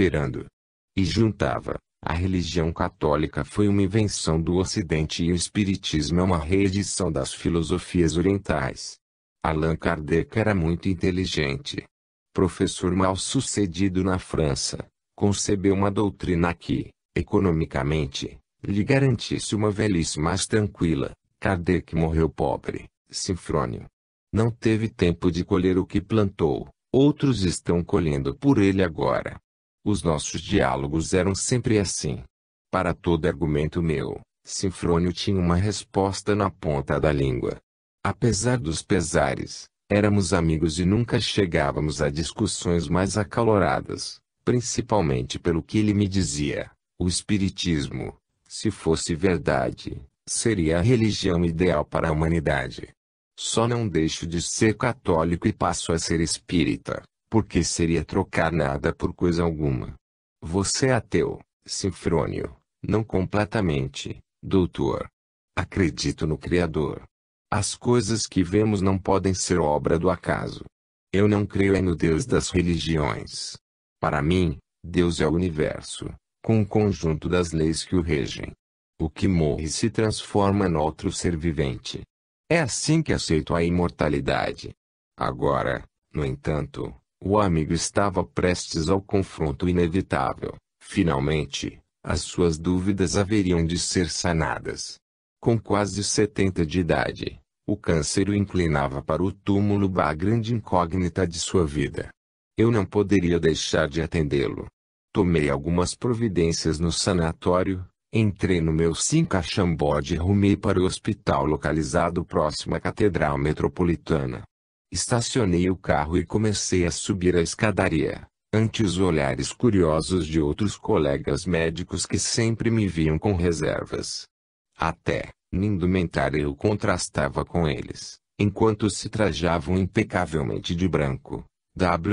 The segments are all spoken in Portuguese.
esperando. E juntava: a religião católica foi uma invenção do Ocidente e o Espiritismo é uma reedição das filosofias orientais. Allan Kardec era muito inteligente. Professor mal-sucedido na França, concebeu uma doutrina que, economicamente, lhe garantisse uma velhice mais tranquila. Kardec morreu pobre, Sinfrônio. Não teve tempo de colher o que plantou, outros estão colhendo por ele agora. Os nossos diálogos eram sempre assim. Para todo argumento meu, Sinfrônio tinha uma resposta na ponta da língua. Apesar dos pesares, éramos amigos e nunca chegávamos a discussões mais acaloradas, principalmente pelo que ele me dizia: o Espiritismo, se fosse verdade, seria a religião ideal para a humanidade. Só não deixo de ser católico e passo a ser espírita, porque seria trocar nada por coisa alguma. Você é ateu, Sinfrônio? Não completamente, doutor. Acredito no Criador. As coisas que vemos não podem ser obra do acaso. Eu não creio no Deus das religiões. Para mim, Deus é o universo, com um conjunto das leis que o regem. O que morre se transforma em outro ser vivente. É assim que aceito a imortalidade. Agora, no entanto, o amigo estava prestes ao confronto inevitável. Finalmente, as suas dúvidas haveriam de ser sanadas. Com quase 70 de idade, o câncer o inclinava para o túmulo, a grande incógnita de sua vida. Eu não poderia deixar de atendê-lo. Tomei algumas providências no sanatório, entrei no meu 5 Cachambode e rumei para o hospital localizado próximo à Catedral Metropolitana. Estacionei o carro e comecei a subir a escadaria, ante os olhares curiosos de outros colegas médicos que sempre me viam com reservas. Até, na indumentária eu contrastava com eles, enquanto se trajavam impecavelmente de branco.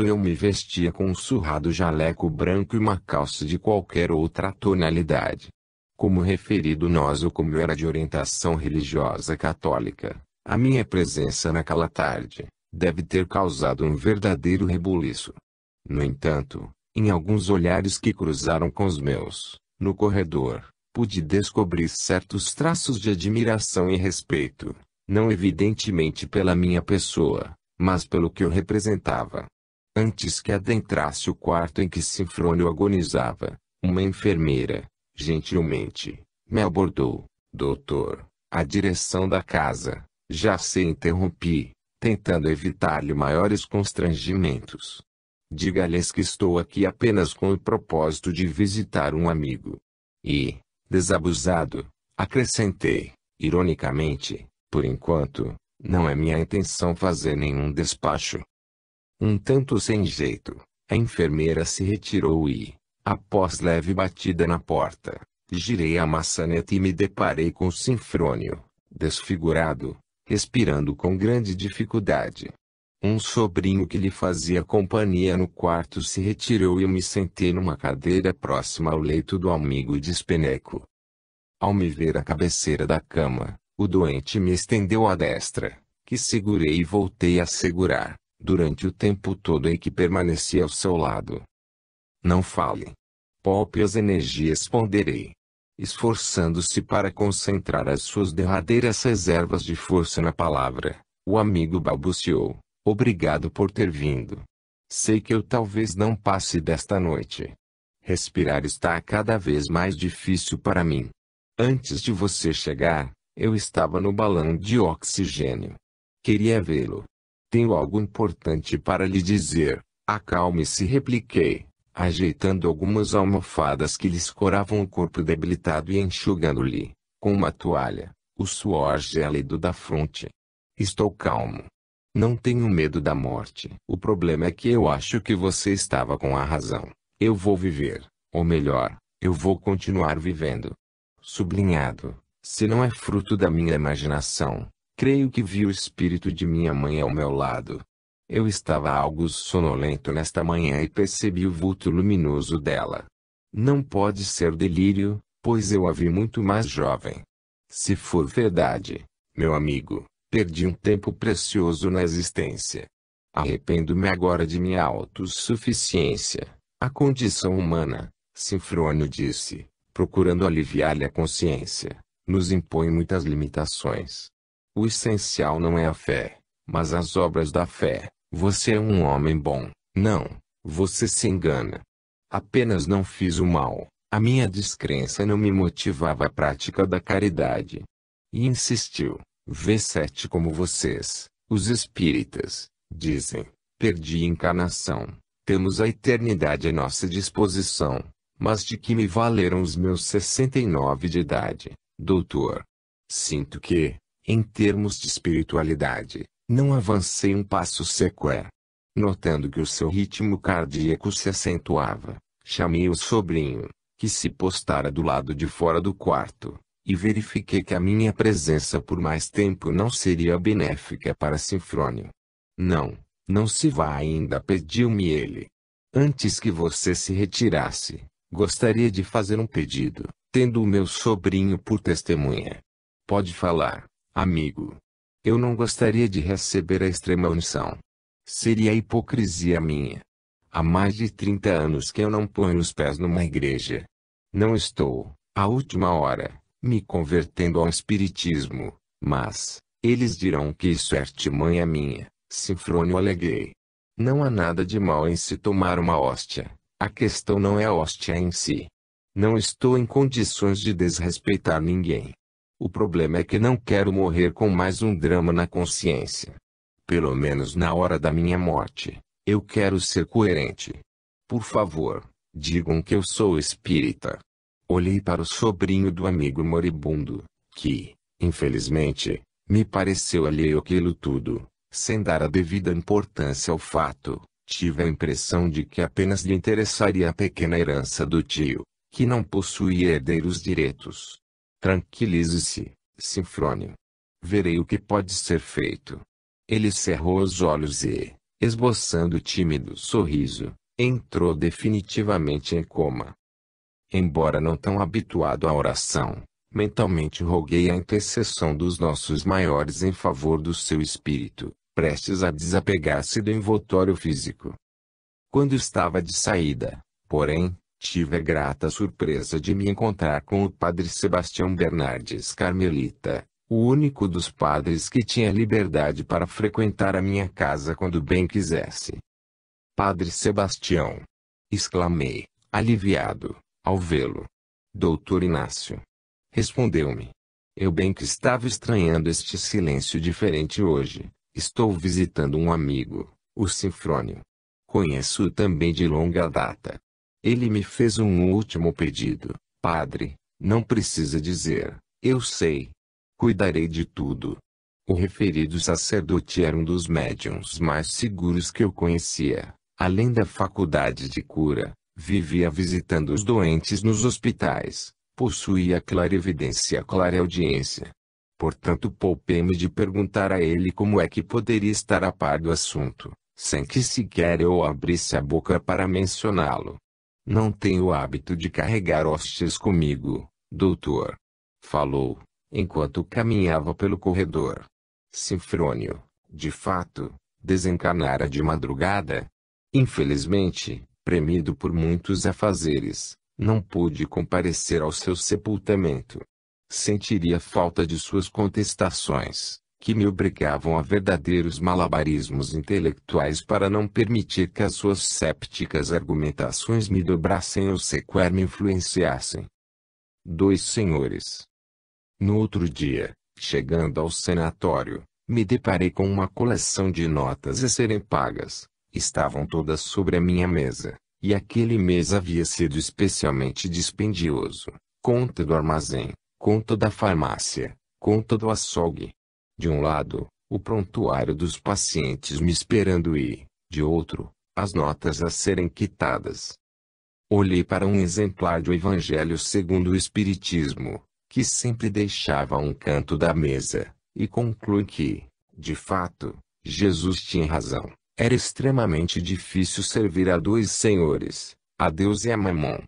Eu me vestia com um surrado jaleco branco e uma calça de qualquer outra tonalidade. Como referido ou como eu era de orientação religiosa católica, a minha presença naquela tarde deve ter causado um verdadeiro rebuliço. No entanto, em alguns olhares que cruzaram com os meus, no corredor, pude descobrir certos traços de admiração e respeito, não evidentemente pela minha pessoa, mas pelo que eu representava. Antes que adentrasse o quarto em que Sinfrônio agonizava, uma enfermeira, gentilmente, me abordou: doutor, a direção da casa. Já se interrompi, tentando evitar-lhe maiores constrangimentos. Diga-lhes que estou aqui apenas com o propósito de visitar um amigo. E, desabusado, acrescentei, ironicamente, por enquanto, não é minha intenção fazer nenhum despacho. Um tanto sem jeito, a enfermeira se retirou e, após leve batida na porta, girei a maçaneta e me deparei com Sinfrônio, desfigurado, respirando com grande dificuldade. Um sobrinho que lhe fazia companhia no quarto se retirou e eu me sentei numa cadeira próxima ao leito do amigo despeneco. Ao me ver à cabeceira da cama, o doente me estendeu a destra, que segurei e voltei a segurar, durante o tempo todo em que permaneci ao seu lado. Não fale. Poupe as energias, ponderei. Esforçando-se para concentrar as suas derradeiras reservas de força na palavra, o amigo balbuciou: obrigado por ter vindo. Sei que eu talvez não passe desta noite. Respirar está cada vez mais difícil para mim. Antes de você chegar, eu estava no balão de oxigênio. Queria vê-lo. Tenho algo importante para lhe dizer. Acalme-se, repliquei, ajeitando algumas almofadas que lhe escoravam o corpo debilitado e enxugando-lhe, com uma toalha, o suor gélido da fronte. Estou calmo. Não tenho medo da morte. O problema é que eu acho que você estava com a razão. Eu vou viver, ou melhor, eu vou continuar vivendo. Sublinhado, se não é fruto da minha imaginação, creio que vi o espírito de minha mãe ao meu lado. Eu estava algo sonolento nesta manhã e percebi o vulto luminoso dela. Não pode ser delírio, pois eu a vi muito mais jovem. Se for verdade, meu amigo, perdi um tempo precioso na existência. Arrependo-me agora de minha autossuficiência. A condição humana, Sinfrônio disse, procurando aliviar-lhe a consciência, nos impõe muitas limitações. O essencial não é a fé, mas as obras da fé. Você é um homem bom. Não, você se engana. Apenas não fiz o mal. A minha descrença não me motivava à prática da caridade. E insistiu. V7 como vocês, os espíritas, dizem, perdi a encarnação. Temos a eternidade à nossa disposição. Mas de que me valeram os meus 69 de idade, doutor? Sinto que, em termos de espiritualidade, não avancei um passo sequer. Notando que o seu ritmo cardíaco se acentuava, chamei o sobrinho, que se postara do lado de fora do quarto, e verifiquei que a minha presença por mais tempo não seria benéfica para Sinfrônio. Não se vá ainda, pediu-me ele. Antes que você se retirasse, gostaria de fazer um pedido, tendo o meu sobrinho por testemunha. Pode falar, amigo. Eu não gostaria de receber a extrema unção. Seria hipocrisia minha. Há mais de 30 anos que eu não ponho os pés numa igreja. Não estou, à última hora, me convertendo ao espiritismo, mas, eles dirão que isso é artimanha minha, Sinfrônio aleguei. Não há nada de mal em se tomar uma hóstia, a questão não é a hóstia em si. Não estou em condições de desrespeitar ninguém. O problema é que não quero morrer com mais um drama na consciência. Pelo menos na hora da minha morte, eu quero ser coerente. Por favor, digam que eu sou espírita. Olhei para o sobrinho do amigo moribundo, que, infelizmente, me pareceu alheio àquilo tudo, sem dar a devida importância ao fato. Tive a impressão de que apenas lhe interessaria a pequena herança do tio, que não possuía herdeiros diretos. Tranquilize-se, Sinfrônio. Verei o que pode ser feito. Ele cerrou os olhos e, esboçando tímido sorriso, entrou definitivamente em coma. Embora não tão habituado à oração, mentalmente roguei a intercessão dos nossos maiores em favor do seu espírito, prestes a desapegar-se do envoltório físico. Quando estava de saída, porém, tive a grata surpresa de me encontrar com o padre Sebastião Bernardes Carmelita, o único dos padres que tinha liberdade para frequentar a minha casa quando bem quisesse. Padre Sebastião! Exclamei, aliviado, ao vê-lo. Doutor Inácio! Respondeu-me. Eu bem que estava estranhando este silêncio diferente hoje. Estou visitando um amigo, o Sinfrônio. Conheço-o também de longa data. Ele me fez um último pedido. Padre, não precisa dizer, eu sei. Cuidarei de tudo. O referido sacerdote era um dos médiuns mais seguros que eu conhecia. Além da faculdade de cura, vivia visitando os doentes nos hospitais. Possuía clarividência e clareaudiência. Portanto, poupei-me de perguntar a ele como é que poderia estar a par do assunto, sem que sequer eu abrisse a boca para mencioná-lo. Não tenho o hábito de carregar hóstias comigo, doutor. Falou, enquanto caminhava pelo corredor. Sinfrônio, de fato, desencarnara de madrugada. Infelizmente, premido por muitos afazeres, não pude comparecer ao seu sepultamento. Sentiria falta de suas contestações, que me obrigavam a verdadeiros malabarismos intelectuais para não permitir que as suas sépticas argumentações me dobrassem ou sequer me influenciassem. Dois senhores. No outro dia, chegando ao sanatório, me deparei com uma coleção de notas a serem pagas. Estavam todas sobre a minha mesa, e aquele mês havia sido especialmente dispendioso. Conta do armazém, conta da farmácia, conta do açougue. De um lado, o prontuário dos pacientes me esperando e, de outro, as notas a serem quitadas. Olhei para um exemplar do Evangelho segundo o Espiritismo, que sempre deixava a um canto da mesa, e concluí que, de fato, Jesus tinha razão. Era extremamente difícil servir a dois senhores, a Deus e a Mamon.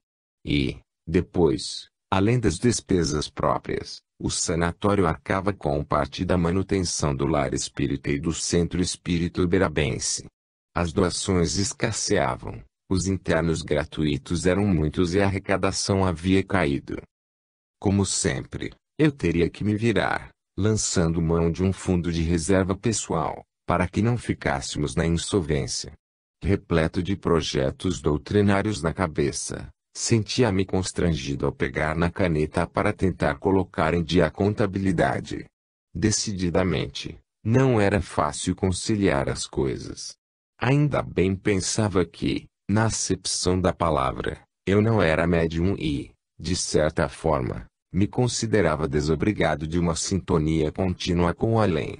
E, depois, além das despesas próprias, o sanatório arcava com parte da manutenção do lar espírita e do centro espírita uberabense. As doações escasseavam, Os internos gratuitos eram muitos e a arrecadação havia caído. Como sempre, eu teria que me virar, lançando mão de um fundo de reserva pessoal, para que não ficássemos na insolvência. Repleto de projetos doutrinários na cabeça, sentia-me constrangido ao pegar na caneta para tentar colocar em dia a contabilidade. Decididamente, não era fácil conciliar as coisas. Ainda bem pensava que, na acepção da palavra, eu não era médium e, de certa forma, me considerava desobrigado de uma sintonia contínua com o além.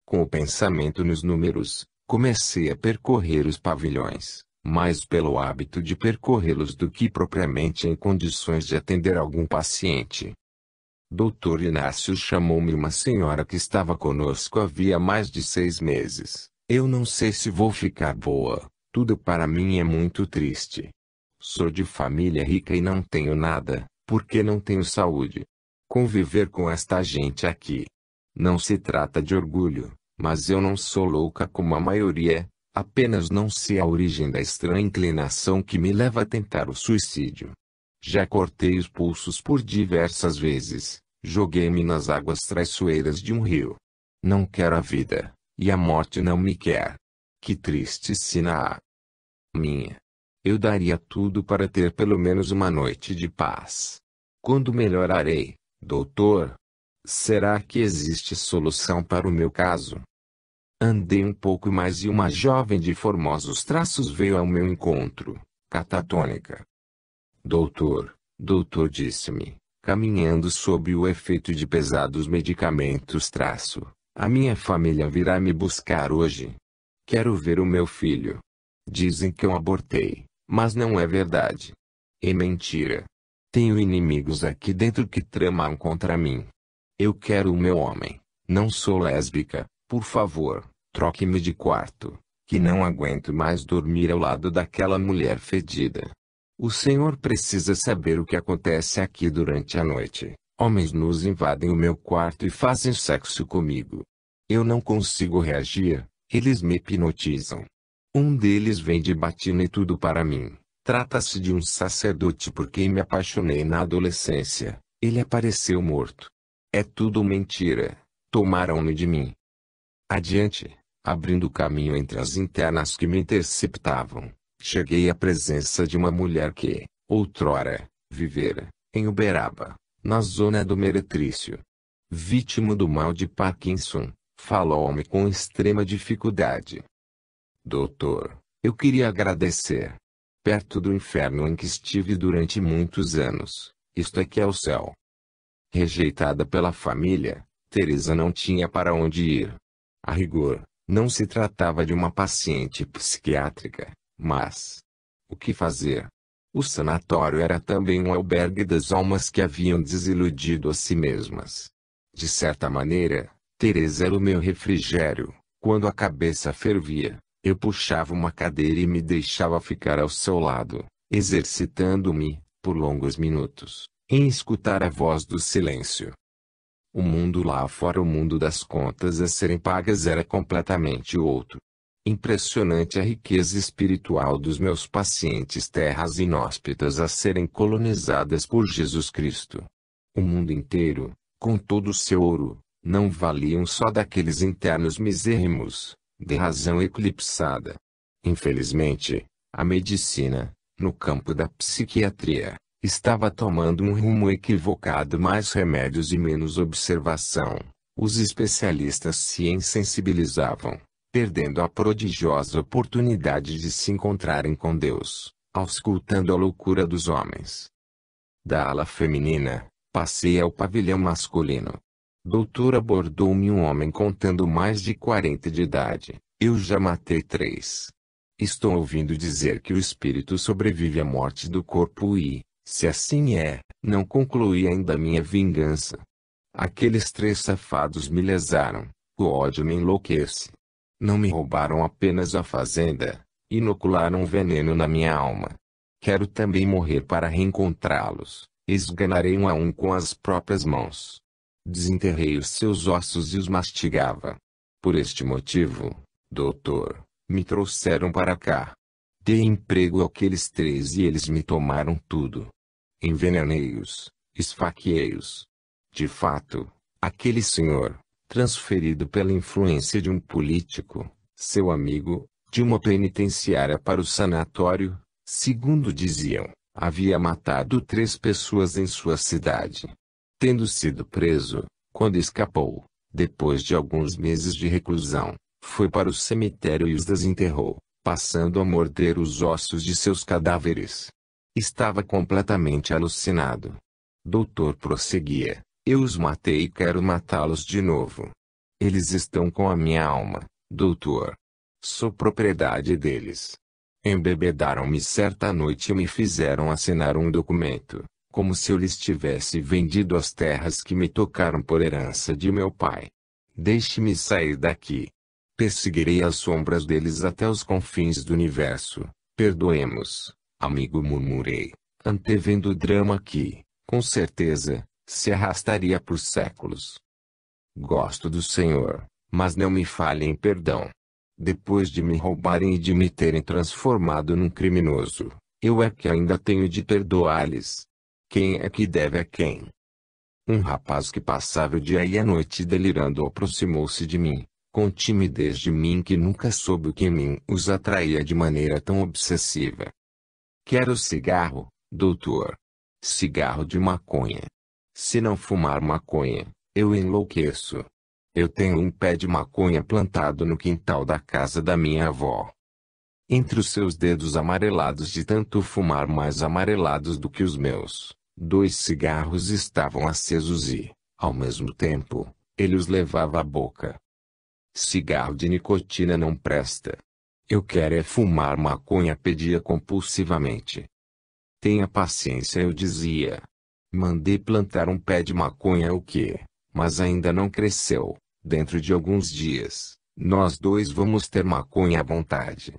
Com o pensamento nos números, comecei a percorrer os pavilhões, mais pelo hábito de percorrê-los do que propriamente em condições de atender algum paciente. Dr. Inácio chamou-me uma senhora que estava conosco havia mais de 6 meses. Eu não sei se vou ficar boa, tudo para mim é muito triste. Sou de família rica e não tenho nada, porque não tenho saúde. Conviver com esta gente aqui. Não se trata de orgulho, mas eu não sou louca como a maioria, apenas não sei a origem da estranha inclinação que me leva a tentar o suicídio. Já cortei os pulsos por diversas vezes, joguei-me nas águas traiçoeiras de um rio. Não quero a vida, e a morte não me quer. Que triste sina minha. Eu daria tudo para ter pelo menos uma noite de paz. Quando melhorarei, doutor? Será que existe solução para o meu caso? Andei um pouco mais e uma jovem de formosos traços veio ao meu encontro, catatônica. Doutor, disse-me, caminhando sob o efeito de pesados medicamentos a minha família virá me buscar hoje. Quero ver o meu filho. Dizem que eu abortei, mas não é verdade. É mentira. Tenho inimigos aqui dentro que tramam contra mim. Eu quero o meu homem. Não sou lésbica, por favor, troque-me de quarto, que não aguento mais dormir ao lado daquela mulher fedida. O senhor precisa saber o que acontece aqui durante a noite. Homens nus invadem o meu quarto e fazem sexo comigo. Eu não consigo reagir, eles me hipnotizam. Um deles vende batina e tudo para mim. Trata-se de um sacerdote por quem me apaixonei na adolescência. Ele apareceu morto. É tudo mentira. Tomaram-me de mim. Adiante, abrindo caminho entre as internas que me interceptavam, cheguei à presença de uma mulher que, outrora, vivera, em Uberaba, na zona do Meretrício. Vítima do mal de Parkinson, falou-me com extrema dificuldade. Doutor, eu queria agradecer. Perto do inferno em que estive durante muitos anos, isto aqui é o céu. Rejeitada pela família, Teresa não tinha para onde ir. A rigor, não se tratava de uma paciente psiquiátrica, mas... o que fazer? O sanatório era também um albergue das almas que haviam desiludido a si mesmas. De certa maneira, Teresa era o meu refrigério. Quando a cabeça fervia, eu puxava uma cadeira e me deixava ficar ao seu lado, exercitando-me, por longos minutos, em escutar a voz do silêncio. O mundo lá fora, o mundo das contas a serem pagas, era completamente outro. Impressionante a riqueza espiritual dos meus pacientes, terras inóspitas a serem colonizadas por Jesus Cristo. O mundo inteiro, com todo o seu ouro, não valia um só daqueles internos misérrimos, de razão eclipsada. Infelizmente, a medicina, no campo da psiquiatria, estava tomando um rumo equivocado, mais remédios e menos observação. Os especialistas se insensibilizavam, perdendo a prodigiosa oportunidade de se encontrarem com Deus, auscultando a loucura dos homens. Da ala feminina, passei ao pavilhão masculino. Doutor, abordou-me um homem contando mais de 40 de idade. Eu já matei 3. Estou ouvindo dizer que o espírito sobrevive à morte do corpo e, se assim é, não concluí ainda minha vingança. Aqueles 3 safados me lesaram, o ódio me enlouquece. Não me roubaram apenas a fazenda, inocularam veneno na minha alma. Quero também morrer para reencontrá-los. Esganarei um a um com as próprias mãos. Desenterrei os seus ossos e os mastigava. Por este motivo, doutor, me trouxeram para cá. Dei emprego àqueles 3 e eles me tomaram tudo. Envenenei-os, esfaqueei-os. De fato, aquele senhor, transferido pela influência de um político, seu amigo, de uma penitenciária para o sanatório, segundo diziam, havia matado 3 pessoas em sua cidade. Tendo sido preso, quando escapou, depois de alguns meses de reclusão, foi para o cemitério e os desenterrou, passando a morder os ossos de seus cadáveres. Estava completamente alucinado. Doutor prosseguia, eu os matei e quero matá-los de novo. Eles estão com a minha alma, doutor. Sou propriedade deles. Embebedaram-me certa noite e me fizeram assinar um documento, como se eu lhes tivesse vendido as terras que me tocaram por herança de meu pai. Deixe-me sair daqui. Perseguirei as sombras deles até os confins do universo. Perdoemos, amigo, murmurei, antevendo o drama que, com certeza, se arrastaria por séculos. Gosto do Senhor, mas não me fale em perdão. Depois de me roubarem e de me terem transformado num criminoso, eu é que ainda tenho de perdoar-lhes. Quem é que deve a quem? Um rapaz que passava o dia e a noite delirando aproximou-se de mim, com timidez de mim que nunca soube o que em mim os atraía de maneira tão obsessiva. Quero cigarro, doutor. Cigarro de maconha. Se não fumar maconha, eu enlouqueço. Eu tenho um pé de maconha plantado no quintal da casa da minha avó. Entre os seus dedos amarelados de tanto fumar, mais amarelados do que os meus, 2 cigarros estavam acesos e, ao mesmo tempo, ele os levava à boca. Cigarro de nicotina não presta. Eu quero é fumar maconha, pedia compulsivamente. Tenha paciência, eu dizia. Mandei plantar um pé de maconha o quê? Mas ainda não cresceu. Dentro de alguns dias, nós 2 vamos ter maconha à vontade.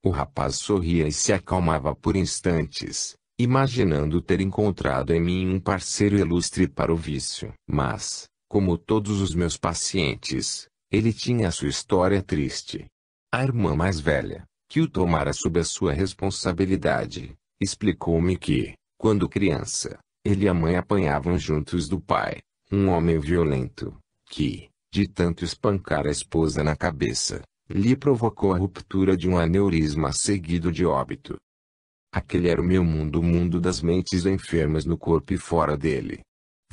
O rapaz sorria e se acalmava por instantes, imaginando ter encontrado em mim um parceiro ilustre para o vício. Mas, como todos os meus pacientes, ele tinha sua história triste. A irmã mais velha, que o tomara sob a sua responsabilidade, explicou-me que, quando criança, ele e a mãe apanhavam juntos do pai, um homem violento, que, de tanto espancar a esposa na cabeça, lhe provocou a ruptura de um aneurisma seguido de óbito. Aquele era o meu mundo, o mundo das mentes enfermas no corpo e fora dele.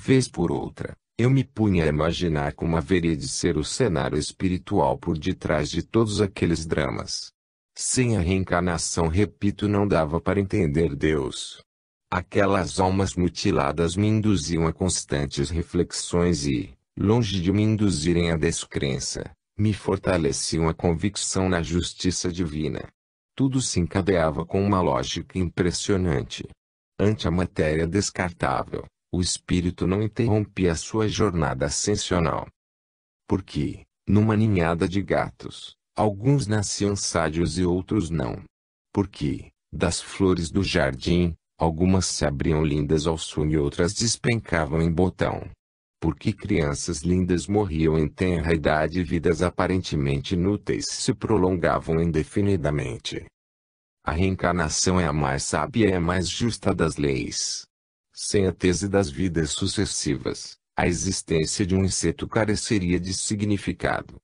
Vez por outra, eu me punha a imaginar como haveria de ser o cenário espiritual por detrás de todos aqueles dramas. Sem a reencarnação, repito, não dava para entender Deus. Aquelas almas mutiladas me induziam a constantes reflexões e, longe de me induzirem à descrença, me fortaleciam a convicção na justiça divina. Tudo se encadeava com uma lógica impressionante. Ante a matéria descartável, o espírito não interrompia sua jornada ascensional. Porque, numa ninhada de gatos, alguns nasciam sádios e outros não. Porque, das flores do jardim, algumas se abriam lindas ao sol e outras despencavam em botão. Porque crianças lindas morriam em tenra idade e vidas aparentemente inúteis se prolongavam indefinidamente. A reencarnação é a mais sábia e a mais justa das leis. Sem a tese das vidas sucessivas, a existência de um inseto careceria de significado.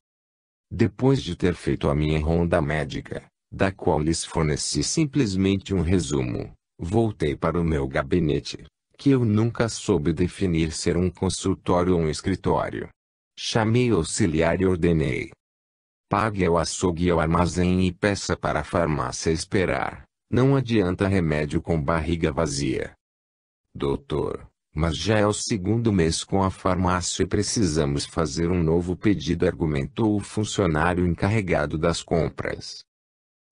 Depois de ter feito a minha ronda médica, da qual lhes forneci simplesmente um resumo, voltei para o meu gabinete, que eu nunca soube definir ser um consultório ou um escritório. Chamei o auxiliar e ordenei: pague ao açougue e ao armazém e peça para a farmácia esperar. Não adianta remédio com barriga vazia. Doutor, mas já é o 2º mês com a farmácia e precisamos fazer um novo pedido, argumentou o funcionário encarregado das compras.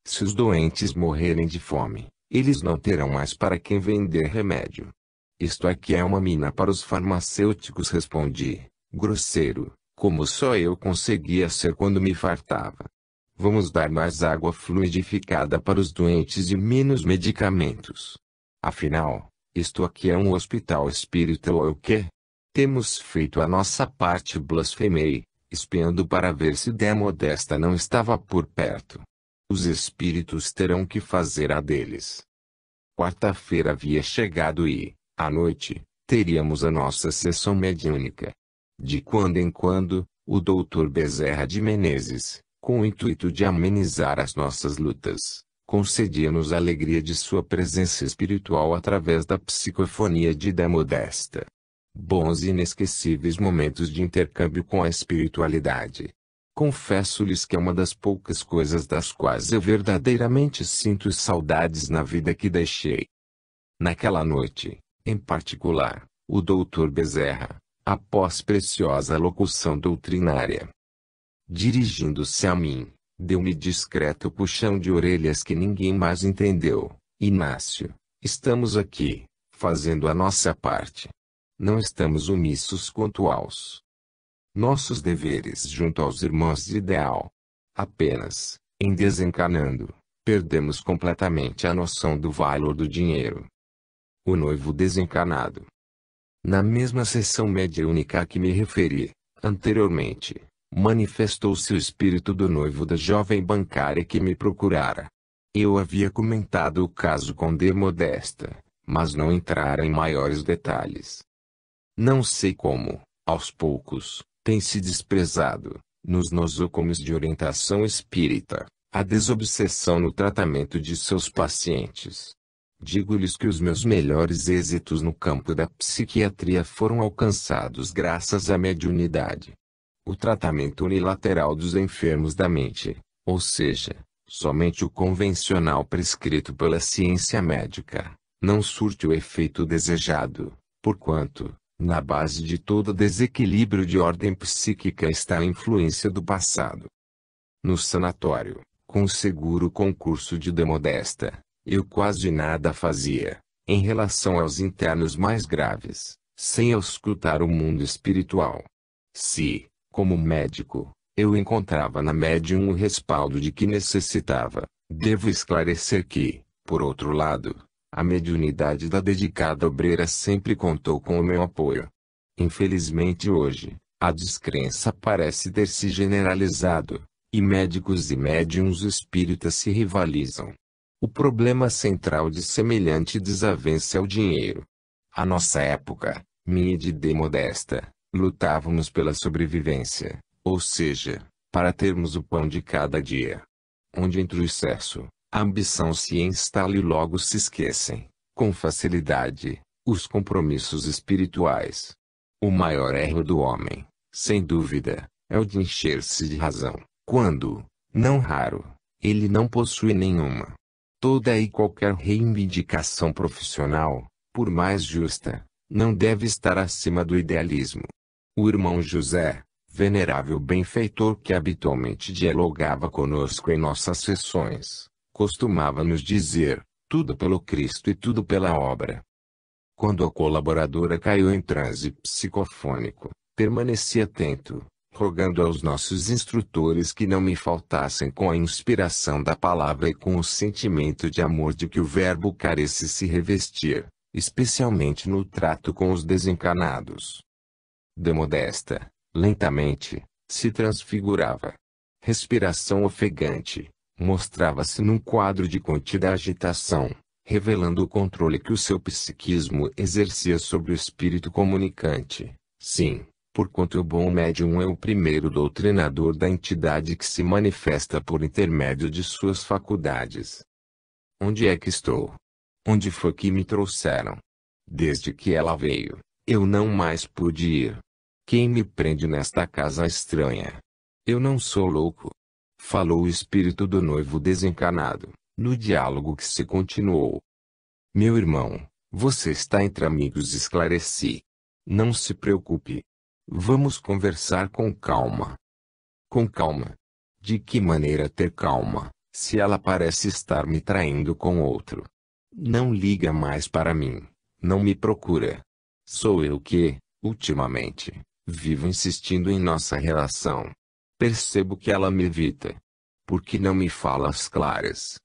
Se os doentes morrerem de fome, eles não terão mais para quem vender remédio. Isto aqui é uma mina para os farmacêuticos, respondi, grosseiro, como só eu conseguia ser quando me fartava. Vamos dar mais água fluidificada para os doentes e menos medicamentos. Afinal, isto aqui é um hospital espírita ou o quê? Temos feito a nossa parte, blasfemei, espiando para ver se Dé Modesta não estava por perto. Os espíritos terão que fazer a deles. Quarta-feira havia chegado e, à noite, teríamos a nossa sessão mediúnica. De quando em quando, o Dr. Bezerra de Menezes, com o intuito de amenizar as nossas lutas, concedia-nos a alegria de sua presença espiritual através da psicofonia de Dé Modesta. Bons e inesquecíveis momentos de intercâmbio com a espiritualidade. Confesso-lhes que é uma das poucas coisas das quais eu verdadeiramente sinto saudades na vida que deixei. Naquela noite, em particular, o Dr. Bezerra, após preciosa locução doutrinária, dirigindo-se a mim, deu-me discreto puxão de orelhas que ninguém mais entendeu. Inácio, estamos aqui, fazendo a nossa parte. Não estamos omissos quanto aos nossos deveres junto aos irmãos de ideal. Apenas, em desencarnando, perdemos completamente a noção do valor do dinheiro. O noivo desencarnado. Na mesma sessão mediúnica a que me referi, anteriormente, manifestou-se o espírito do noivo da jovem bancária que me procurara. Eu havia comentado o caso com D. Modesta, mas não entrara em maiores detalhes. Não sei como, aos poucos, tem se desprezado, nos nosocomes de orientação espírita, a desobsessão no tratamento de seus pacientes. Digo-lhes que os meus melhores êxitos no campo da psiquiatria foram alcançados graças à mediunidade. O tratamento unilateral dos enfermos da mente, ou seja, somente o convencional prescrito pela ciência médica, não surte o efeito desejado, porquanto, na base de todo desequilíbrio de ordem psíquica está a influência do passado. No sanatório, com o seguro concurso de D. Modesta, eu quase nada fazia, em relação aos internos mais graves, sem auscultar o mundo espiritual. Se, como médico, eu encontrava na médium o respaldo de que necessitava, devo esclarecer que, por outro lado, a mediunidade da dedicada obreira sempre contou com o meu apoio. Infelizmente hoje, a descrença parece ter se generalizado, e médicos e médiuns espíritas se rivalizam. O problema central de semelhante desavença é o dinheiro. À nossa época, minha e de D. Modesta, lutávamos pela sobrevivência, ou seja, para termos o pão de cada dia. Onde entra o excesso, a ambição se instala e logo se esquecem, com facilidade, os compromissos espirituais. O maior erro do homem, sem dúvida, é o de encher-se de razão, quando, não raro, ele não possui nenhuma. Toda e qualquer reivindicação profissional, por mais justa, não deve estar acima do idealismo. O irmão José, venerável benfeitor que habitualmente dialogava conosco em nossas sessões, costumava nos dizer, tudo pelo Cristo e tudo pela obra. Quando a colaboradora caiu em transe psicofônico, permaneci atento, rogando aos nossos instrutores que não me faltassem com a inspiração da palavra e com o sentimento de amor de que o verbo carece se revestir, especialmente no trato com os desencarnados. D. Modesta, lentamente, se transfigurava. Respiração ofegante, mostrava-se num quadro de contida agitação, revelando o controle que o seu psiquismo exercia sobre o espírito comunicante. Sim, porquanto o bom médium é o primeiro doutrinador da entidade que se manifesta por intermédio de suas faculdades. Onde é que estou? Onde foi que me trouxeram? Desde que ela veio, eu não mais pude ir. Quem me prende nesta casa estranha? Eu não sou louco. Falou o espírito do noivo desencarnado, no diálogo que se continuou. Meu irmão, você está entre amigos, esclareci. Não se preocupe. Vamos conversar com calma. Com calma? De que maneira ter calma, se ela parece estar me traindo com outro? Não liga mais para mim, não me procura. Sou eu que, ultimamente, vivo insistindo em nossa relação. Percebo que ela me evita. Por que não me fala às claras?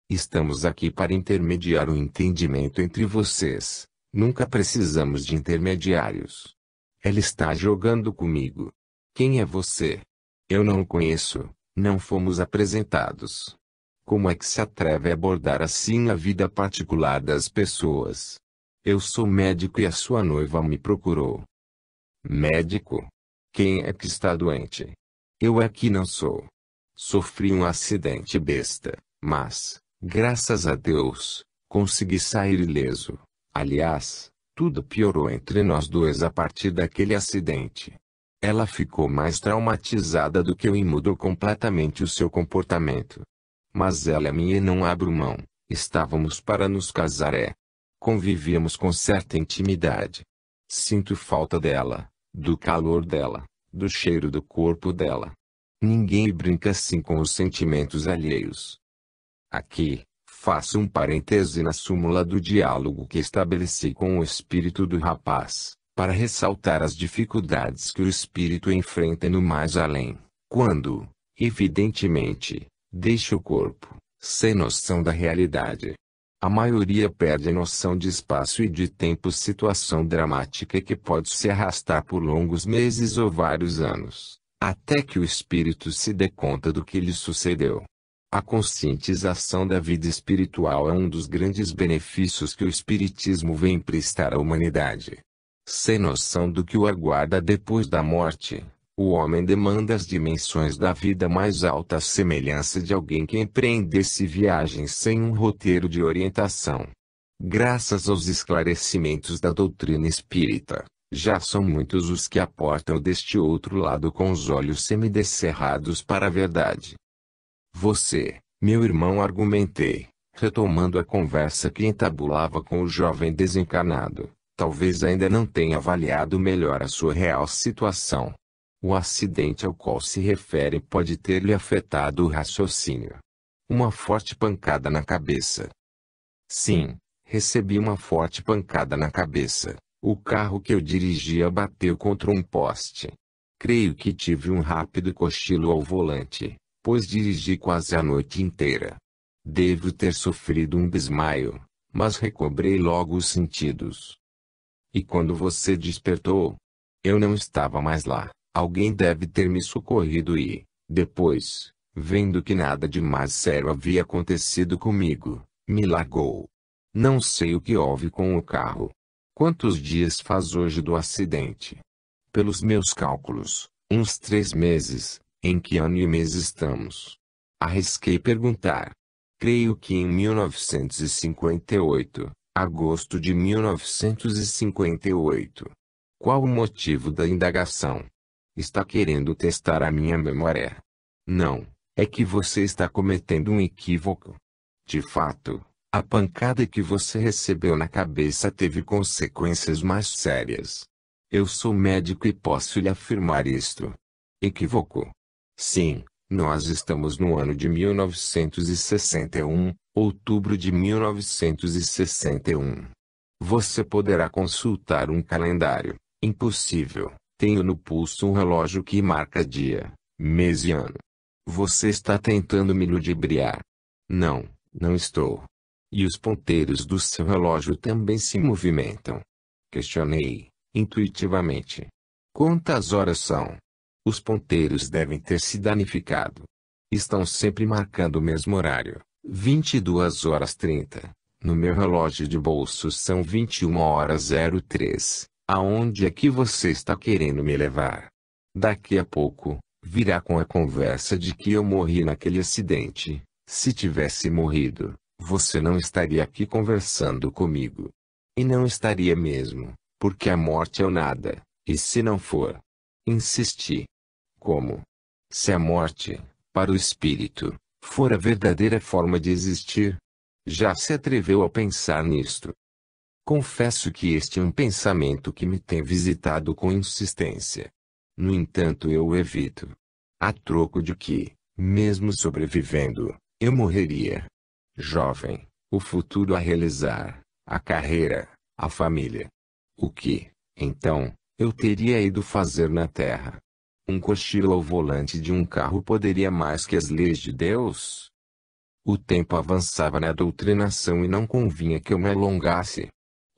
Estamos aqui para intermediar o entendimento entre vocês. Nunca precisamos de intermediários. Ela está jogando comigo. Quem é você? Eu não o conheço, não fomos apresentados. Como é que se atreve a abordar assim a vida particular das pessoas? Eu sou médico e a sua noiva me procurou. Médico? Quem é que está doente? Eu é que não sou. Sofri um acidente besta, mas, graças a Deus, consegui sair ileso. Aliás, tudo piorou entre nós dois a partir daquele acidente. Ela ficou mais traumatizada do que eu e mudou completamente o seu comportamento. Mas ela é minha e não abro mão. Estávamos para nos casar Convivíamos com certa intimidade. Sinto falta dela, do calor dela, do cheiro do corpo dela. Ninguém brinca assim com os sentimentos alheios. Aqui, faço um parêntese na súmula do diálogo que estabeleci com o espírito do rapaz, para ressaltar as dificuldades que o espírito enfrenta no mais além, quando, evidentemente, deixa o corpo, sem noção da realidade. A maioria perde a noção de espaço e de tempo, situação dramática que pode se arrastar por longos meses ou vários anos, até que o espírito se dê conta do que lhe sucedeu. A conscientização da vida espiritual é um dos grandes benefícios que o espiritismo vem prestar à humanidade. Sem noção do que o aguarda depois da morte, o homem demanda as dimensões da vida mais alta à semelhança de alguém que empreendesse viagens sem um roteiro de orientação. Graças aos esclarecimentos da doutrina espírita, já são muitos os que aportam deste outro lado com os olhos semidescerrados para a verdade. Você, meu irmão, argumentei, retomando a conversa que entabulava com o jovem desencarnado, talvez ainda não tenha avaliado melhor a sua real situação. O acidente ao qual se refere pode ter lhe afetado o raciocínio. Uma forte pancada na cabeça. Sim, recebi uma forte pancada na cabeça. O carro que eu dirigia bateu contra um poste. Creio que tive um rápido cochilo ao volante, pois dirigi quase a noite inteira. Devo ter sofrido um desmaio, mas recobrei logo os sentidos. E quando você despertou? Eu não estava mais lá. Alguém deve ter me socorrido e, depois, vendo que nada de mais sério havia acontecido comigo, me largou. Não sei o que houve com o carro. Quantos dias faz hoje do acidente? Pelos meus cálculos, uns 3 meses. Em que ano e mês estamos? Arrisquei perguntar. Creio que em 1958, agosto de 1958. Qual o motivo da indagação? Está querendo testar a minha memória? Não, é que você está cometendo um equívoco. De fato, a pancada que você recebeu na cabeça teve consequências mais sérias. Eu sou médico e posso lhe afirmar isto. Equívoco? Sim, nós estamos no ano de 1961, outubro de 1961. Você poderá consultar um calendário. Impossível. Tenho no pulso um relógio que marca dia, mês e ano. Você está tentando me ludibriar. Não, não estou. E os ponteiros do seu relógio também se movimentam. Questionei, intuitivamente. Quantas horas são? Os ponteiros devem ter se danificado. Estão sempre marcando o mesmo horário, 22h30. No meu relógio de bolso são 21h03. Aonde é que você está querendo me levar? Daqui a pouco, virá com a conversa de que eu morri naquele acidente. Se tivesse morrido, você não estaria aqui conversando comigo. E não estaria mesmo, porque a morte é o nada, e se não for? Insisti. Como? Se a morte, para o espírito, for a verdadeira forma de existir? Já se atreveu a pensar nisto? Confesso que este é um pensamento que me tem visitado com insistência. No entanto, eu o evito. A troco de que, mesmo sobrevivendo, eu morreria. Jovem, o futuro a realizar, a carreira, a família. O que, então, eu teria ido fazer na Terra? Um cochilo ao volante de um carro poderia mais que as leis de Deus? O tempo avançava na doutrinação e não convinha que eu me alongasse.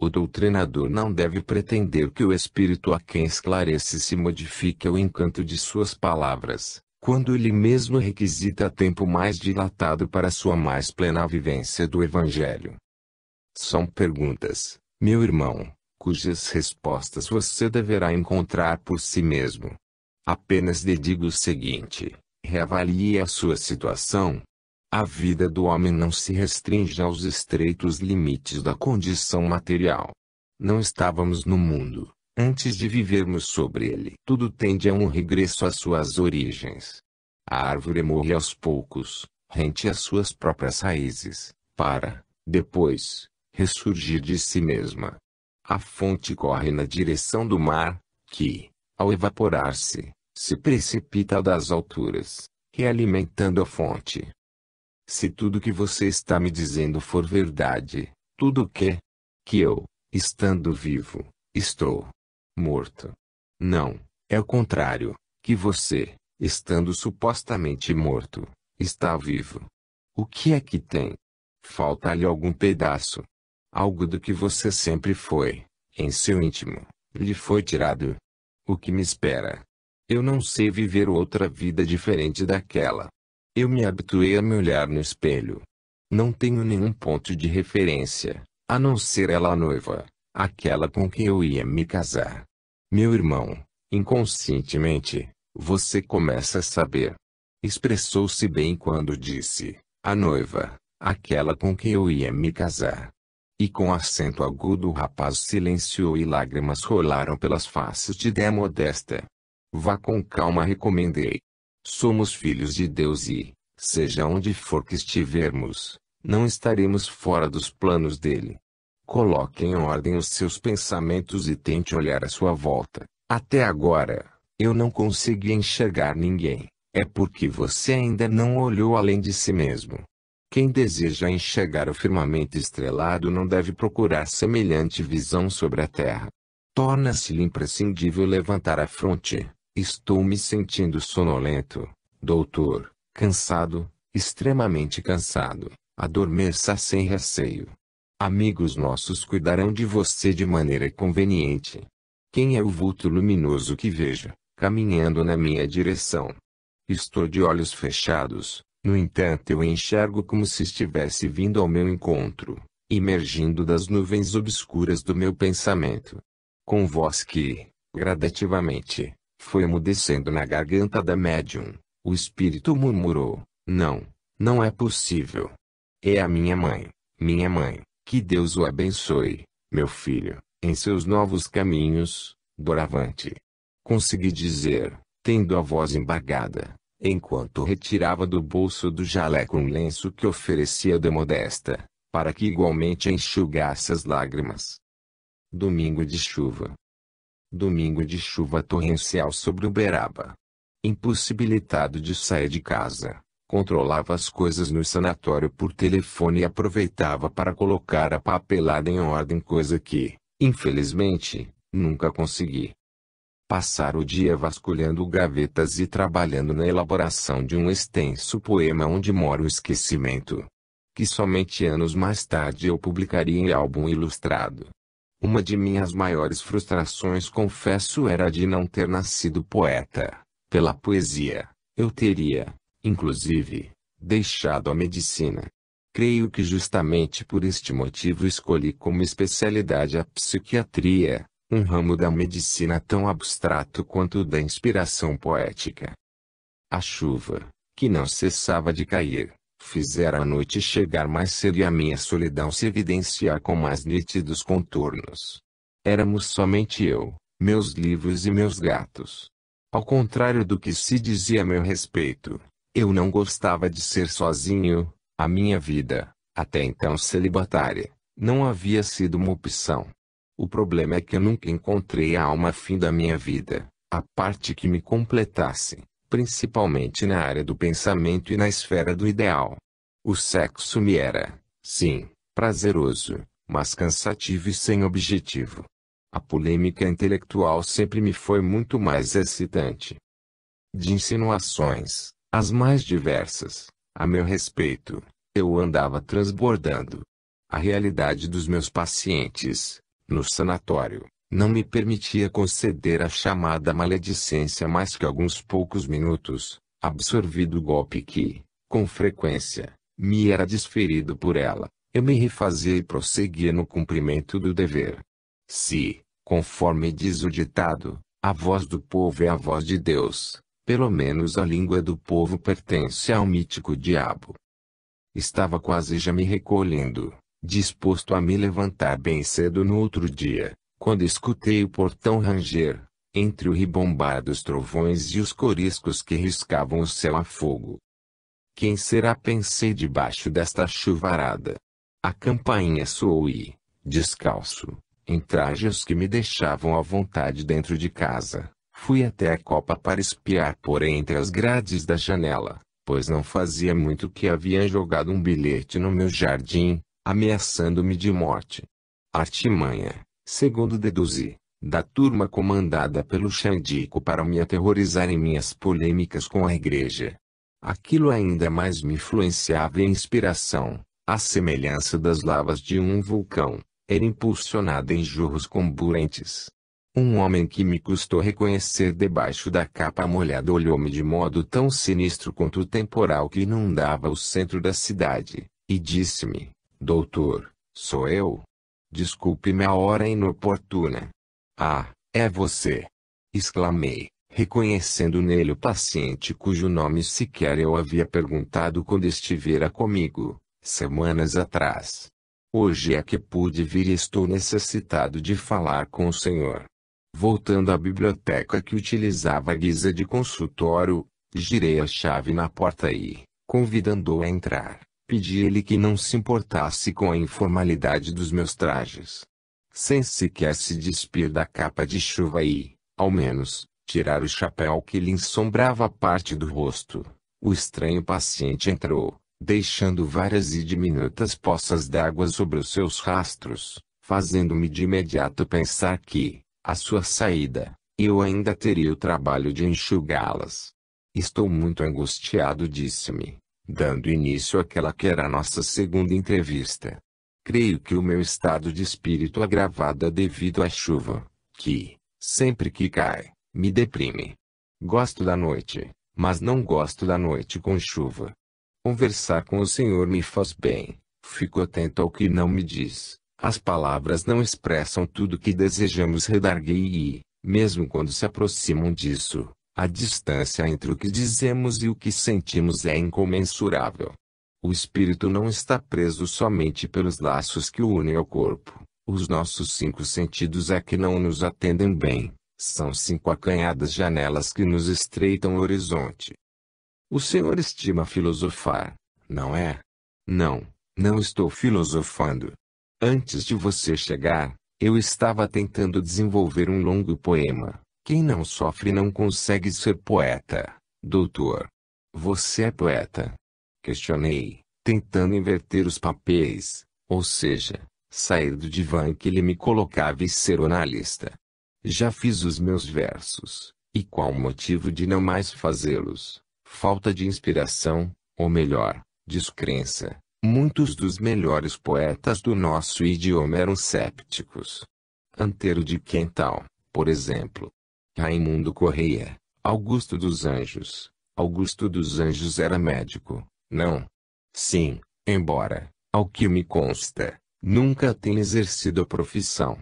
O doutrinador não deve pretender que o espírito a quem esclarece se modifique ao encanto de suas palavras, quando ele mesmo requisita tempo mais dilatado para sua mais plena vivência do Evangelho? São perguntas, meu irmão, cujas respostas você deverá encontrar por si mesmo. Apenas lhe digo o seguinte: reavalie a sua situação. A vida do homem não se restringe aos estreitos limites da condição material. Não estávamos no mundo, antes de vivermos sobre ele. Tudo tende a um regresso às suas origens. A árvore morre aos poucos, rente às suas próprias raízes, para, depois, ressurgir de si mesma. A fonte corre na direção do mar, que, ao evaporar-se, se precipita das alturas, realimentando a fonte. Se tudo que você está me dizendo for verdade, tudo que eu, estando vivo, estou morto. Não, é o contrário, que você, estando supostamente morto, está vivo. O que é que tem? Falta-lhe algum pedaço. Algo do que você sempre foi, em seu íntimo, lhe foi tirado. O que me espera? Eu não sei viver outra vida diferente daquela. Eu me habituei a me olhar no espelho. Não tenho nenhum ponto de referência, a não ser ela a noiva, aquela com quem eu ia me casar. Meu irmão, inconscientemente, você começa a saber. Expressou-se bem quando disse, a noiva, aquela com quem eu ia me casar. E com acento agudo o rapaz silenciou e lágrimas rolaram pelas faces de Dé Modesta. Vá com calma, recomendei. Somos filhos de Deus e, seja onde for que estivermos, não estaremos fora dos planos dele. Coloque em ordem os seus pensamentos e tente olhar à sua volta. Até agora, eu não consegui enxergar ninguém. É porque você ainda não olhou além de si mesmo. Quem deseja enxergar o firmamento estrelado não deve procurar semelhante visão sobre a terra. Torna-se-lhe imprescindível levantar a fronte. Estou me sentindo sonolento, doutor, cansado, extremamente cansado. Adormeça sem receio. Amigos nossos cuidarão de você de maneira conveniente. Quem é o vulto luminoso que vejo, caminhando na minha direção? Estou de olhos fechados, no entanto eu enxergo como se estivesse vindo ao meu encontro, emergindo das nuvens obscuras do meu pensamento. Com voz que, gradativamente, foi emudecendo na garganta da médium, o espírito murmurou, não é possível. É a minha mãe, que Deus o abençoe, meu filho, em seus novos caminhos, doravante. Consegui dizer, tendo a voz embargada, enquanto retirava do bolso do jaleco um lenço que oferecia de Modesta, para que igualmente enxugasse as lágrimas. Domingo de chuva. Domingo de chuva torrencial sobre Uberaba. Impossibilitado de sair de casa, controlava as coisas no sanatório por telefone e aproveitava para colocar a papelada em ordem, coisa que, infelizmente, nunca consegui. Passar o dia vasculhando gavetas e trabalhando na elaboração de um extenso poema onde mora o esquecimento, que somente anos mais tarde eu publicaria em álbum ilustrado. Uma de minhas maiores frustrações, confesso, era a de não ter nascido poeta. Pela poesia, eu teria, inclusive, deixado a medicina. Creio que justamente por este motivo escolhi como especialidade a psiquiatria, um ramo da medicina tão abstrato quanto o da inspiração poética. A chuva, que não cessava de cair, fizera a noite chegar mais cedo e a minha solidão se evidenciar com mais nítidos contornos. Éramos somente eu, meus livros e meus gatos. Ao contrário do que se dizia a meu respeito, eu não gostava de ser sozinho. A minha vida, até então celibatária, não havia sido uma opção. O problema é que eu nunca encontrei a alma afim da minha vida, a parte que me completasse, principalmente na área do pensamento e na esfera do ideal. O sexo me era, sim, prazeroso, mas cansativo e sem objetivo. A polêmica intelectual sempre me foi muito mais excitante. De insinuações, as mais diversas, a meu respeito, eu andava transbordando. A realidade dos meus pacientes, no sanatório, não me permitia conceder a chamada maledicência mais que alguns poucos minutos, Absorvido o golpe que, com frequência, me era desferido por ela, eu me refazia e prosseguia no cumprimento do dever. Se, conforme diz o ditado, a voz do povo é a voz de Deus, pelo menos a língua do povo pertence ao mítico diabo. Estava quase já me recolhendo, disposto a me levantar bem cedo no outro dia, quando escutei o portão ranger, entre o ribombar dos trovões e os coriscos que riscavam o céu a fogo. Quem será, pensei debaixo desta chuvarada? A campainha soou e, descalço, em trajes que me deixavam à vontade dentro de casa, fui até a copa para espiar por entre as grades da janela, pois não fazia muito que haviam jogado um bilhete no meu jardim, ameaçando-me de morte. Artimanha, segundo deduzi, da turma comandada pelo Xandico para me aterrorizar em minhas polêmicas com a igreja. Aquilo ainda mais me influenciava em inspiração, à semelhança das lavas de um vulcão, era impulsionada em jorros comburentes. Um homem que me custou reconhecer debaixo da capa molhada olhou-me de modo tão sinistro quanto o temporal que inundava o centro da cidade, e disse-me: Doutor, sou eu? Desculpe-me a hora inoportuna. Ah, é você! Exclamei, reconhecendo nele o paciente cujo nome sequer eu havia perguntado quando estivera comigo, semanas atrás. Hoje é que pude vir e estou necessitado de falar com o senhor. Voltando à biblioteca que utilizava a guisa de consultório, girei a chave na porta e, convidando-o a entrar, pedi-lhe que não se importasse com a informalidade dos meus trajes. Sem sequer se despir da capa de chuva e, ao menos, tirar o chapéu que lhe ensombrava parte do rosto, o estranho paciente entrou, deixando várias e diminutas poças d'água sobre os seus rastros, fazendo-me de imediato pensar que, à sua saída, eu ainda teria o trabalho de enxugá-las. Estou muito angustiado, disse-me, dando início àquela que era a nossa segunda entrevista. Creio que o meu estado de espírito agravado é devido à chuva, que, sempre que cai, me deprime. Gosto da noite, mas não gosto da noite com chuva. Conversar com o senhor me faz bem, fico atento ao que não me diz. As palavras não expressam tudo o que desejamos redarguir e, mesmo quando se aproximam disso, a distância entre o que dizemos e o que sentimos é incomensurável. O espírito não está preso somente pelos laços que o unem ao corpo. Os nossos 5 sentidos é que não nos atendem bem. São 5 acanhadas janelas que nos estreitam o horizonte. O senhor estima filosofar, não é? Não, não estou filosofando. Antes de você chegar, eu estava tentando desenvolver um longo poema. Quem não sofre não consegue ser poeta, doutor. Você é poeta? Questionei, tentando inverter os papéis, ou seja, sair do divã em que ele me colocava e ser analista. Já fiz os meus versos, e qual o motivo de não mais fazê-los? Falta de inspiração, ou melhor, descrença. Muitos dos melhores poetas do nosso idioma eram sépticos. Antero de Quental, por exemplo. Raimundo Correia, Augusto dos Anjos. Augusto dos Anjos era médico, não? Sim, embora, ao que me consta, nunca tenha exercido a profissão.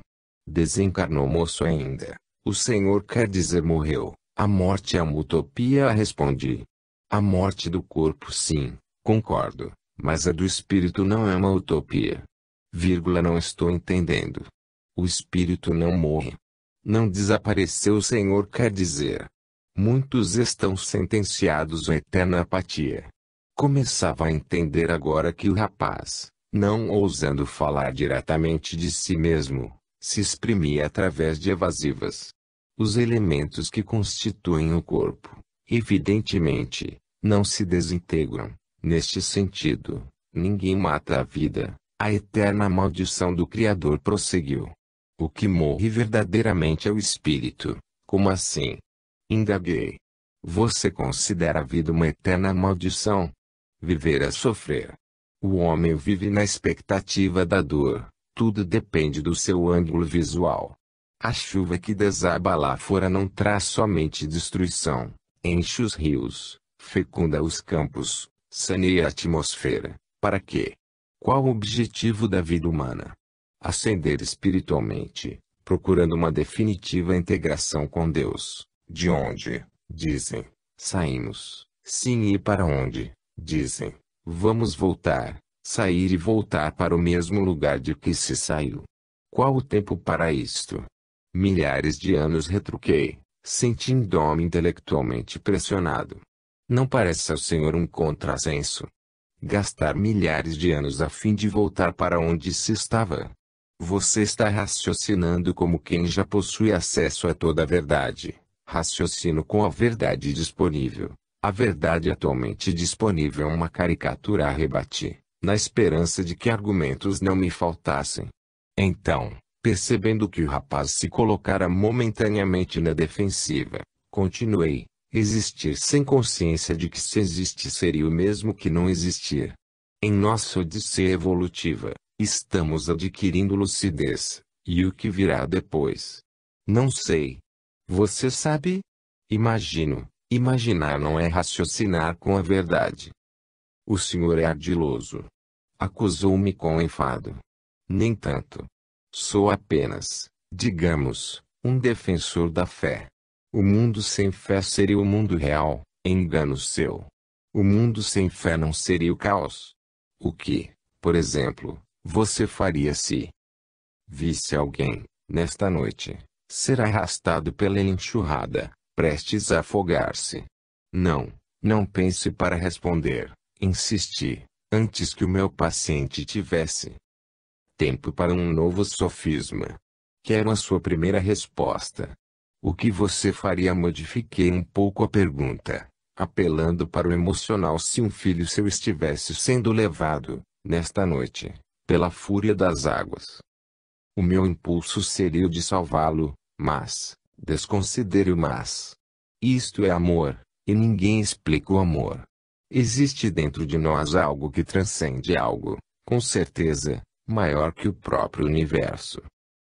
Desencarnou moço ainda. O senhor quer dizer morreu. A morte é uma utopia, respondi. A morte do corpo, sim, concordo. Mas a do espírito não é uma utopia. Não estou entendendo. O espírito não morre. Não desapareceu, o senhor quer dizer. Muitos estão sentenciados à eterna apatia. Começava a entender agora que o rapaz, não ousando falar diretamente de si mesmo, se exprimia através de evasivas. Os elementos que constituem o corpo, evidentemente, não se desintegram. Neste sentido, ninguém mata a vida. A eterna maldição do Criador prosseguiu. O que morre verdadeiramente é o espírito. Como assim? Indaguei. Você considera a vida uma eterna maldição? Viver é sofrer. O homem vive na expectativa da dor. Tudo depende do seu ângulo visual. A chuva que desaba lá fora não traz somente destruição, enche os rios, Fecunda os campos, saneia a atmosfera. Para quê? Qual o objetivo da vida humana? Ascender espiritualmente, procurando uma definitiva integração com Deus. De onde, dizem, saímos. Sim, e para onde, dizem, vamos voltar. Sair e voltar para o mesmo lugar de que se saiu. Qual o tempo para isto? Milhares de anos, retruquei, sentindo-me intelectualmente pressionado. Não parece ao Senhor um contrassenso gastar milhares de anos a fim de voltar para onde se estava? Você está raciocinando como quem já possui acesso a toda a verdade. Raciocino com a verdade disponível. A verdade atualmente disponível é uma caricatura, rebati, na esperança de que argumentos não me faltassem. Então, percebendo que o rapaz se colocara momentaneamente na defensiva, continuei. Existir sem consciência de que se existe seria o mesmo que não existir. Em nossa odisseia evolutiva, estamos adquirindo lucidez, e o que virá depois? Não sei. Você sabe? Imagino. Imaginar não é raciocinar com a verdade. O senhor é ardiloso. Acusou-me com enfado. Nem tanto. Sou apenas, digamos, um defensor da fé. O mundo sem fé seria o mundo real, engano seu. O mundo sem fé não seria o caos. O que, por exemplo, você faria se visse alguém, nesta noite, ser arrastado pela enxurrada, prestes a afogar-se? Não pense para responder, insisti, antes que o meu paciente tivesse tempo para um novo sofisma. Quero a sua primeira resposta. O que você faria? Modifiquei um pouco a pergunta, apelando para o emocional. Se um filho seu estivesse sendo levado, nesta noite, pela fúria das águas, o meu impulso seria o de salvá-lo, mas, desconsidere o mas. Isto é amor, e ninguém explica o amor. Existe dentro de nós algo que transcende algo, com certeza, maior que o próprio universo.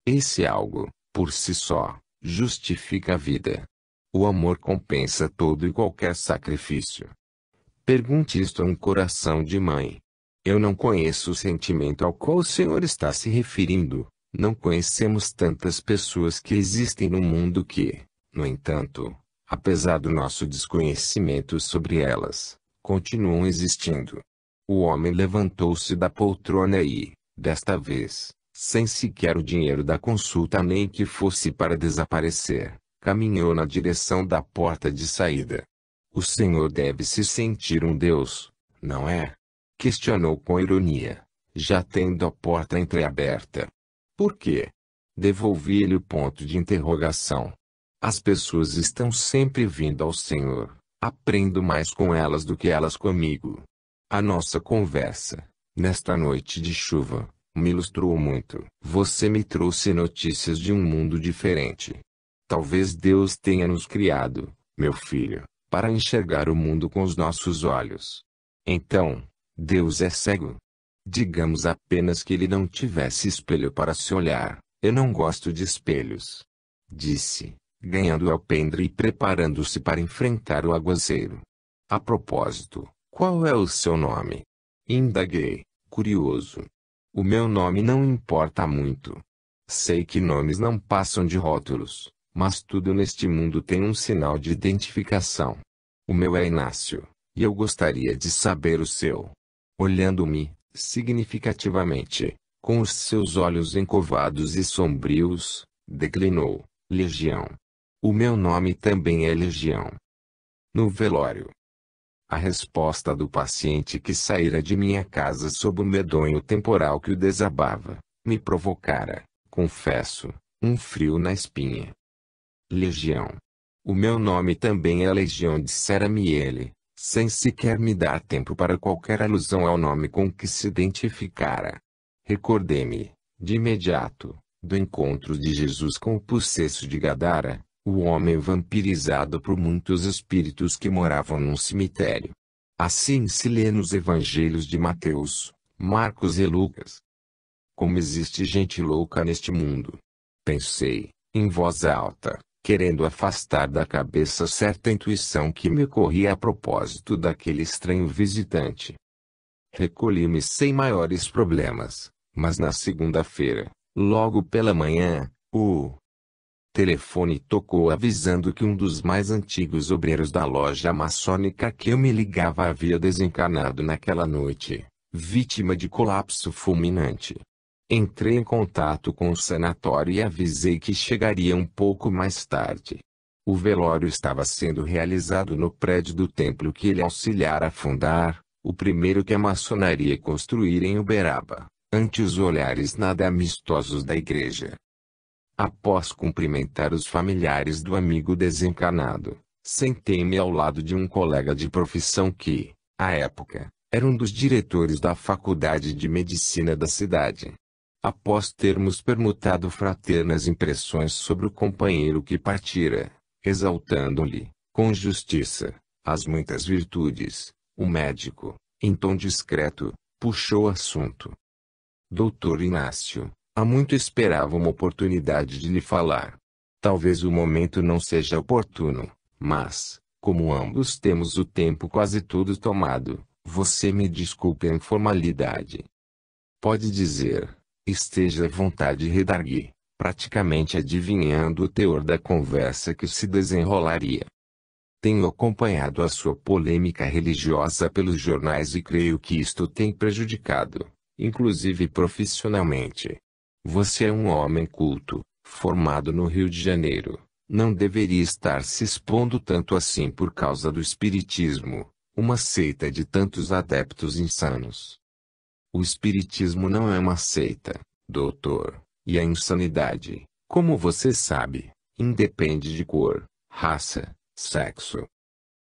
Esse algo, por si só, justifica a vida. O amor compensa todo e qualquer sacrifício. Pergunte isto a um coração de mãe. Eu não conheço o sentimento ao qual o Senhor está se referindo. Não conhecemos tantas pessoas que existem no mundo que, no entanto, apesar do nosso desconhecimento sobre elas, continuam existindo. O homem levantou-se da poltrona e, desta vez, sem sequer o dinheiro da consulta nem que fosse para desaparecer, caminhou na direção da porta de saída. O senhor deve se sentir um deus, não é? Questionou com ironia, já tendo a porta entreaberta. Por quê? Devolvi-lhe o ponto de interrogação. As pessoas estão sempre vindo ao Senhor. Aprendo mais com elas do que elas comigo. A nossa conversa, nesta noite de chuva, me ilustrou muito. Você me trouxe notícias de um mundo diferente. Talvez Deus tenha nos criado, meu filho, para enxergar o mundo com os nossos olhos. Então, Deus é cego? Digamos apenas que ele não tivesse espelho para se olhar. Eu não gosto de espelhos, disse, ganhando alpendre e preparando-se para enfrentar o aguaceiro. A propósito, qual é o seu nome? Indaguei, curioso. O meu nome não importa muito. Sei que nomes não passam de rótulos, mas tudo neste mundo tem um sinal de identificação. O meu é Inácio, e eu gostaria de saber o seu. Olhando-me, significativamente, com os seus olhos encovados e sombrios, declinou, Legião. O meu nome também é Legião. No velório. A resposta do paciente que saíra de minha casa sob o medonho temporal que o desabava, me provocara, confesso, um frio na espinha. Legião. O meu nome também é Legião, dissera-me ele, sem sequer me dar tempo para qualquer alusão ao nome com que se identificara. Recordei-me, de imediato, do encontro de Jesus com o possesso de Gadara, o homem vampirizado por muitos espíritos que moravam num cemitério. Assim se lê nos evangelhos de Mateus, Marcos e Lucas. Como existe gente louca neste mundo? Pensei, em voz alta, querendo afastar da cabeça certa intuição que me ocorria a propósito daquele estranho visitante. Recolhi-me sem maiores problemas, mas na segunda-feira, logo pela manhã, o telefone tocou avisando que um dos mais antigos obreiros da loja maçônica que eu me ligava havia desencarnado naquela noite, vítima de colapso fulminante. Entrei em contato com o sanatório e avisei que chegaria um pouco mais tarde. O velório estava sendo realizado no prédio do templo que ele auxiliara a fundar, o primeiro que a maçonaria construíra em Uberaba, ante os olhares nada amistosos da igreja. Após cumprimentar os familiares do amigo desencarnado, sentei-me ao lado de um colega de profissão que, à época, era um dos diretores da faculdade de medicina da cidade. Após termos permutado fraternas impressões sobre o companheiro que partira, exaltando-lhe, com justiça, as muitas virtudes, o médico, em tom discreto, puxou o assunto. Doutor Inácio, há muito esperava uma oportunidade de lhe falar. Talvez o momento não seja oportuno, mas, como ambos temos o tempo quase todo tomado, você me desculpe a informalidade. Pode dizer, esteja à vontade, redargui, praticamente adivinhando o teor da conversa que se desenrolaria. Tenho acompanhado a sua polêmica religiosa pelos jornais e creio que isto tem prejudicado, inclusive profissionalmente. Você é um homem culto, formado no Rio de Janeiro, não deveria estar se expondo tanto assim por causa do espiritismo, uma seita de tantos adeptos insanos. O espiritismo não é uma seita, doutor, e a insanidade, como você sabe, independe de cor, raça, sexo.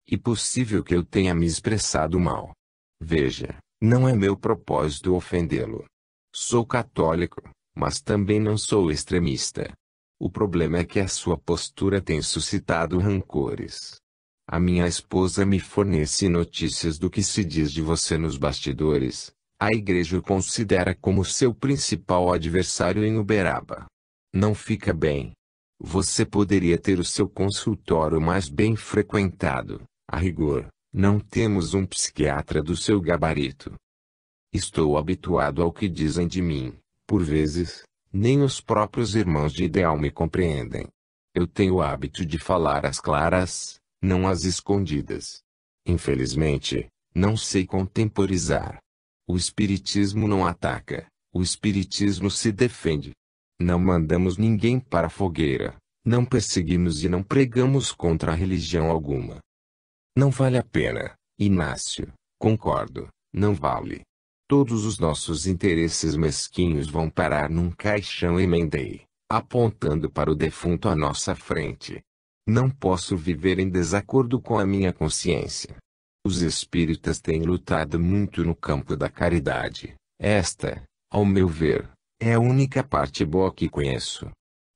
E possível que eu tenha me expressado mal. Veja, não é meu propósito ofendê-lo. Sou católico, mas também não sou extremista. O problema é que a sua postura tem suscitado rancores. A minha esposa me fornece notícias do que se diz de você nos bastidores. A igreja o considera como seu principal adversário em Uberaba. Não fica bem. Você poderia ter o seu consultório mais bem frequentado. A rigor, não temos um psiquiatra do seu gabarito. Estou habituado ao que dizem de mim. Por vezes, nem os próprios irmãos de ideal me compreendem. Eu tenho o hábito de falar às claras, não às escondidas. Infelizmente, não sei contemporizar. O espiritismo não ataca, o espiritismo se defende. Não mandamos ninguém para a fogueira, não perseguimos e não pregamos contra a religião alguma. Não vale a pena, Inácio, concordo, não vale. Todos os nossos interesses mesquinhos vão parar num caixão, emendei, apontando para o defunto à nossa frente. Não posso viver em desacordo com a minha consciência. Os espíritas têm lutado muito no campo da caridade. Esta, ao meu ver, é a única parte boa que conheço.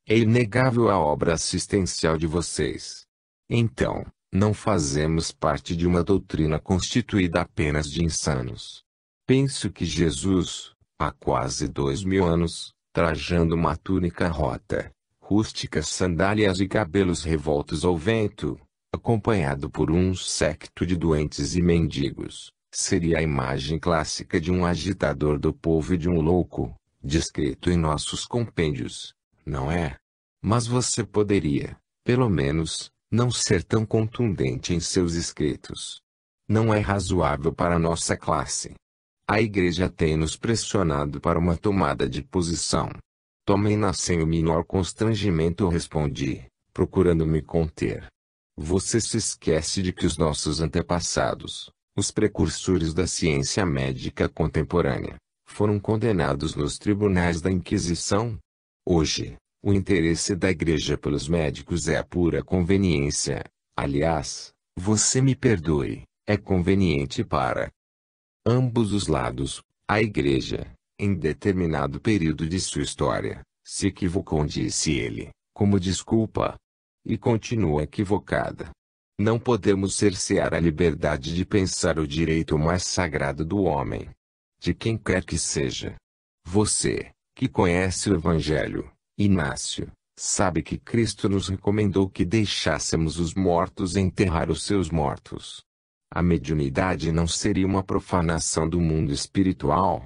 É inegável a obra assistencial de vocês. Então, não fazemos parte de uma doutrina constituída apenas de insanos. Penso que Jesus, há quase 2000 anos, trajando uma túnica rota, rústicas sandálias e cabelos revoltos ao vento, acompanhado por um séquito de doentes e mendigos, seria a imagem clássica de um agitador do povo e de um louco, descrito em nossos compêndios, não é? Mas você poderia, pelo menos, não ser tão contundente em seus escritos. Não é razoável para nossa classe. A igreja tem nos pressionado para uma tomada de posição. Tomem-na sem o menor constrangimento, respondi, procurando me conter. Você se esquece de que os nossos antepassados, os precursores da ciência médica contemporânea, foram condenados nos tribunais da Inquisição? Hoje, o interesse da igreja pelos médicos é a pura conveniência. Aliás, você me perdoe, é conveniente para ambos os lados. A igreja, em determinado período de sua história, se equivocou, disse ele, como desculpa. E continua equivocada. Não podemos cercear a liberdade de pensar o direito mais sagrado do homem. De quem quer que seja. Você, que conhece o Evangelho, Inácio, Sabe que Cristo nos recomendou que deixássemos os mortos enterrar os seus mortos. A mediunidade não seria uma profanação do mundo espiritual?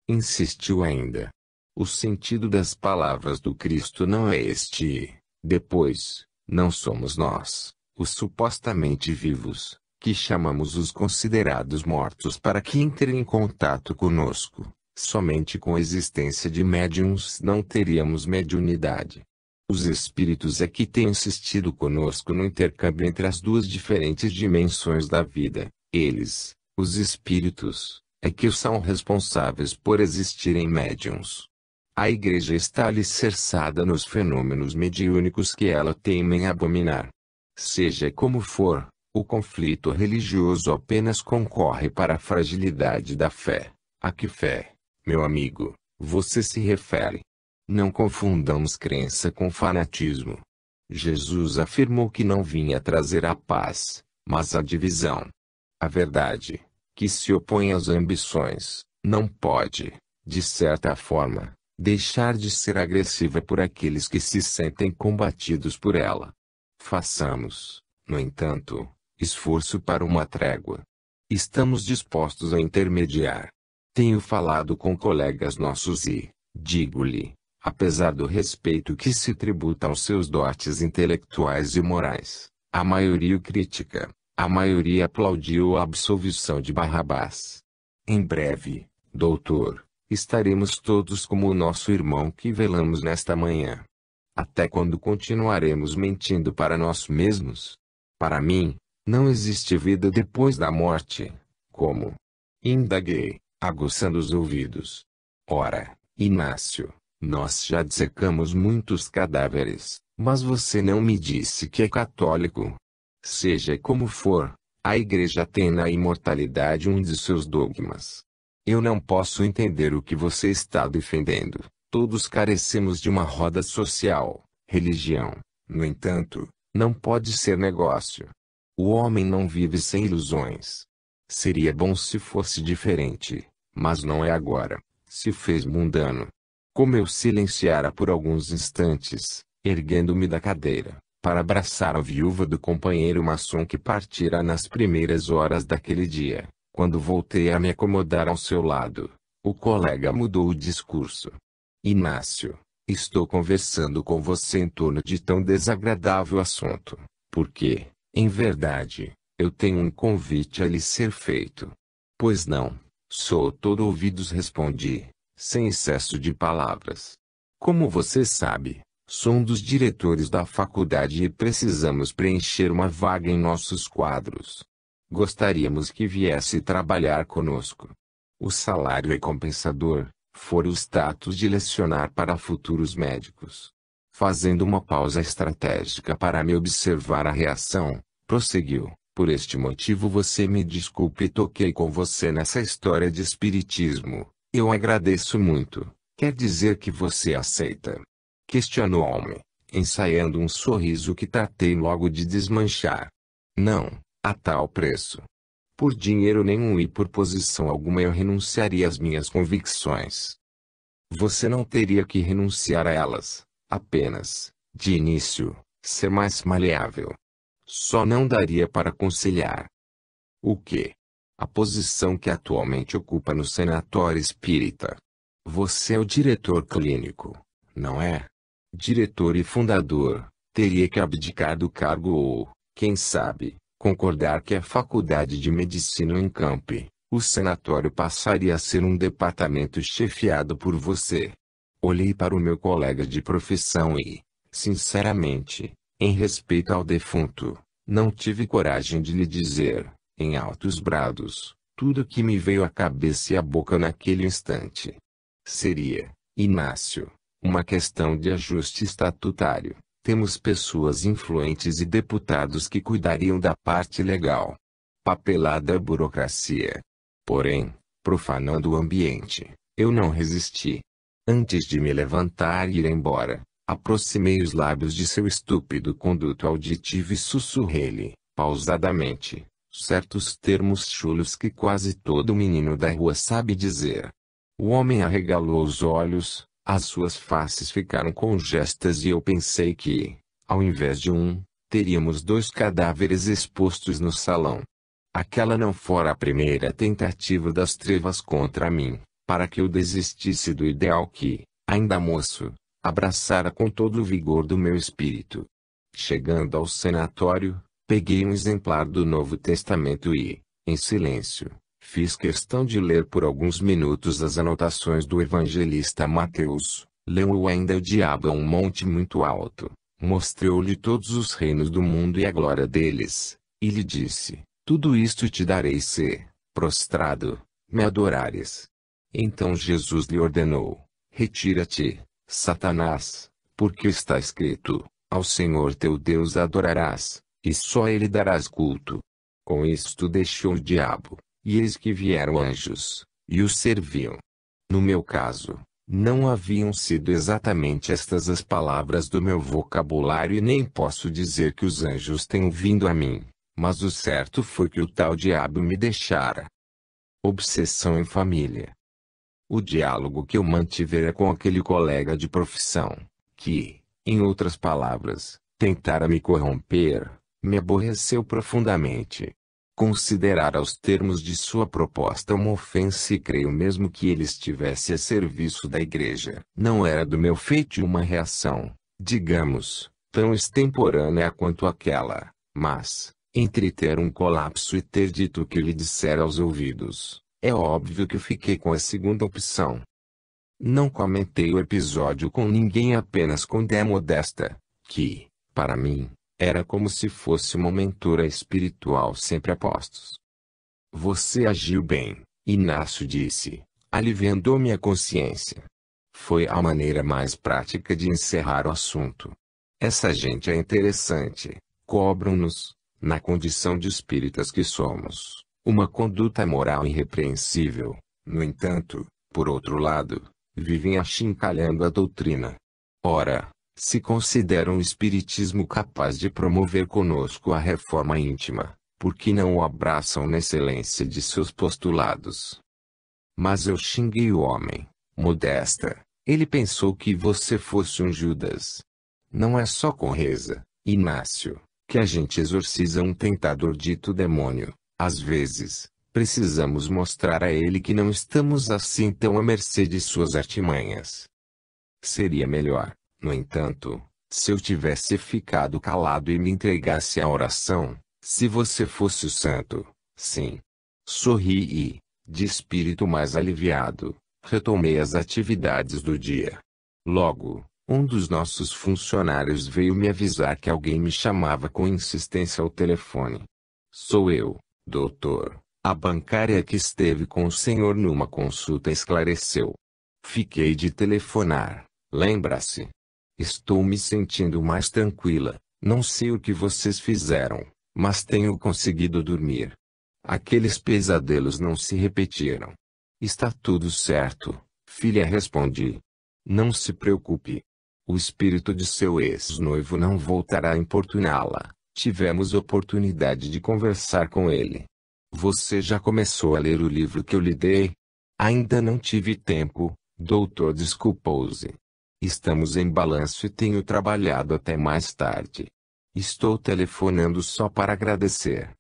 Insistiu ainda. O sentido das palavras do Cristo não é este. Depois, não somos nós, os supostamente vivos, que chamamos os considerados mortos para que entrem em contato conosco. Somente com a existência de médiuns não teríamos mediunidade. Os espíritos é que têm insistido conosco no intercâmbio entre as duas diferentes dimensões da vida. Eles, os espíritos, é que são responsáveis por existirem médiuns. A Igreja está alicerçada nos fenômenos mediúnicos que ela teima em abominar. Seja como for, o conflito religioso apenas concorre para a fragilidade da fé. A que fé, meu amigo, você se refere? Não confundamos crença com fanatismo. Jesus afirmou que não vinha trazer a paz, mas a divisão. A verdade, que se opõe às ambições, não pode, de certa forma, deixar de ser agressiva por aqueles que se sentem combatidos por ela. Façamos, no entanto, esforço para uma trégua. Estamos dispostos a intermediar. Tenho falado com colegas nossos e, digo-lhe, apesar do respeito que se tributa aos seus dotes intelectuais e morais, a maioria o critica, a maioria aplaudiu a absolvição de Barrabás. Em breve, doutor, estaremos todos como o nosso irmão que velamos nesta manhã. Até quando continuaremos mentindo para nós mesmos? Para mim, não existe vida depois da morte. Como? Indaguei, aguçando os ouvidos. Ora, Inácio, nós já dissecamos muitos cadáveres, mas você não me disse que é católico. Seja como for, a Igreja tem na imortalidade um de seus dogmas. Eu não posso entender o que você está defendendo. Todos carecemos de uma roda social. Religião, no entanto, não pode ser negócio. O homem não vive sem ilusões. Seria bom se fosse diferente, mas não é agora. Se fez mundano. Como eu silenciara por alguns instantes, erguendo-me da cadeira, para abraçar a viúva do companheiro maçom que partira nas primeiras horas daquele dia, quando voltei a me acomodar ao seu lado, o colega mudou o discurso. Inácio, estou conversando com você em torno de tão desagradável assunto, porque, em verdade, eu tenho um convite a lhe ser feito. Pois não, sou todo ouvidos, respondi, sem excesso de palavras. Como você sabe, sou um dos diretores da faculdade e precisamos preencher uma vaga em nossos quadros. Gostaríamos que viesse trabalhar conosco. O salário é compensador, fora o status de lecionar para futuros médicos. Fazendo uma pausa estratégica para me observar a reação, prosseguiu. Por este motivo você me desculpe, toquei com você nessa história de espiritismo. Eu agradeço muito. Quer dizer que você aceita? Questionou-me, ensaiando um sorriso que tratei logo de desmanchar. Não, a tal preço. Por dinheiro nenhum e por posição alguma eu renunciaria às minhas convicções. Você não teria que renunciar a elas, apenas, de início, ser mais maleável. Só não daria para conciliar. O quê? A posição que atualmente ocupa no sanatório espírita. Você é o diretor clínico, não é? Diretor e fundador, teria que abdicar do cargo ou, quem sabe, concordar que a faculdade de medicina encampe, o sanatório passaria a ser um departamento chefiado por você. Olhei para o meu colega de profissão e, sinceramente, em respeito ao defunto, não tive coragem de lhe dizer, em altos brados, tudo que me veio à cabeça e à boca naquele instante. Seria, Inácio, uma questão de ajuste estatutário. Temos pessoas influentes e deputados que cuidariam da parte legal. Papelada burocracia. Porém, profanando o ambiente, eu não resisti. Antes de me levantar e ir embora, aproximei os lábios de seu estúpido conduto auditivo e sussurrei-lhe, pausadamente, certos termos chulos que quase todo menino da rua sabe dizer. O homem arregalou os olhos, As suas faces ficaram congestas e eu pensei que, ao invés de um, teríamos 2 cadáveres expostos no salão. Aquela não fora a primeira tentativa das trevas contra mim, para que eu desistisse do ideal que, ainda moço, abraçara com todo o vigor do meu espírito. Chegando ao sanatório, peguei um exemplar do Novo Testamento e, em silêncio, fiz questão de ler por alguns minutos as anotações do evangelista Mateus. Leu ainda o diabo a um monte muito alto, mostrou-lhe todos os reinos do mundo e a glória deles, e lhe disse: tudo isto te darei se, prostrado, me adorares. Então Jesus lhe ordenou: retira-te, Satanás, porque está escrito: ao Senhor teu Deus adorarás, e só a ele darás culto. Com isto deixou o diabo, e eis que vieram anjos, e o serviam. No meu caso, não haviam sido exatamente estas as palavras do meu vocabulário e nem posso dizer que os anjos tenham vindo a mim, mas o certo foi que o tal diabo me deixara. Obsessão em família. O diálogo que eu mantivera com aquele colega de profissão, que, em outras palavras, tentara me corromper, me aborreceu profundamente. Considerara os termos de sua proposta uma ofensa e creio mesmo que ele estivesse a serviço da igreja. Não era do meu feitio uma reação, digamos, tão extemporânea quanto aquela, mas, entre ter um colapso e ter dito o que lhe dissera aos ouvidos, é óbvio que fiquei com a segunda opção. Não comentei o episódio com ninguém, apenas com Dé Modesta, que, para mim, era como se fosse uma mentora espiritual sempre a postos. Você agiu bem, Inácio disse, aliviando minha consciência. Foi a maneira mais prática de encerrar o assunto. Essa gente é interessante, cobram-nos, na condição de espíritas que somos, uma conduta moral irrepreensível. No entanto, por outro lado, vivem achincalhando a doutrina. Ora, se consideram o espiritismo capaz de promover conosco a reforma íntima, por que não o abraçam na excelência de seus postulados? Mas eu xinguei o homem. Modesta, ele pensou que você fosse um Judas. Não é só com reza, Inácio, que a gente exorciza um tentador dito demônio. Às vezes, precisamos mostrar a ele que não estamos assim tão à mercê de suas artimanhas. Seria melhor, no entanto, se eu tivesse ficado calado e me entregasse à oração, se você fosse o santo, sim. Sorri e, de espírito mais aliviado, retomei as atividades do dia. Logo, um dos nossos funcionários veio me avisar que alguém me chamava com insistência ao telefone. Sou eu, doutor. A bancária que esteve com o senhor numa consulta esclareceu. Fiquei de telefonar, lembra-se? Estou me sentindo mais tranquila, não sei o que vocês fizeram, mas tenho conseguido dormir. Aqueles pesadelos não se repetiram. Está tudo certo, filha, respondi. Não se preocupe. O espírito de seu ex-noivo não voltará a importuná-la. Tivemos oportunidade de conversar com ele. Você já começou a ler o livro que eu lhe dei? Ainda não tive tempo, doutor, desculpou-se. Estamos em balanço e tenho trabalhado até mais tarde. Estou telefonando só para agradecer.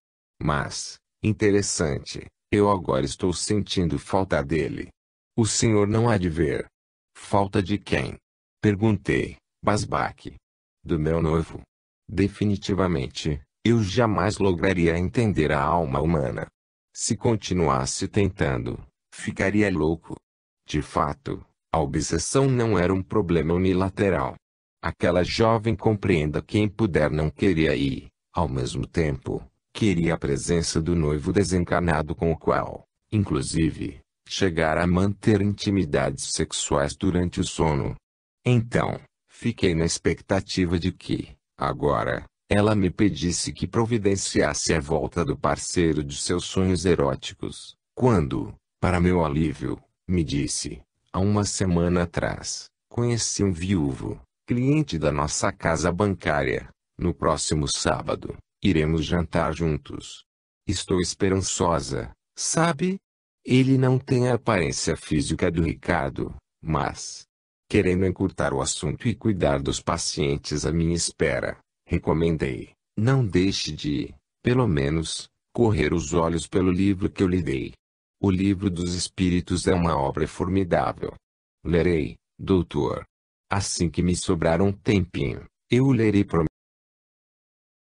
Mas, interessante, eu agora estou sentindo falta dele. O senhor não há de ver. Falta de quem? Perguntei, basbaque. Do meu noivo. Definitivamente, eu jamais lograria entender a alma humana. Se continuasse tentando, ficaria louco. De fato, a obsessão não era um problema unilateral. Aquela jovem, compreenda quem puder, não queria e, ao mesmo tempo, queria a presença do noivo desencarnado com o qual, inclusive, chegara a manter intimidades sexuais durante o sono. Então, fiquei na expectativa de que, agora, ela me pedisse que providenciasse a volta do parceiro de seus sonhos eróticos, quando, para meu alívio, me disse: há uma semana atrás, conheci um viúvo, cliente da nossa casa bancária. No próximo sábado, iremos jantar juntos. Estou esperançosa, sabe? Ele não tem a aparência física do Ricardo, mas Querendo encurtar o assunto e cuidar dos pacientes à minha espera, recomendei: não deixe de, pelo menos, correr os olhos pelo livro que eu lhe dei. O Livro dos Espíritos é uma obra formidável. Lerei, doutor. Assim que me sobrar um tempinho, eu o lerei.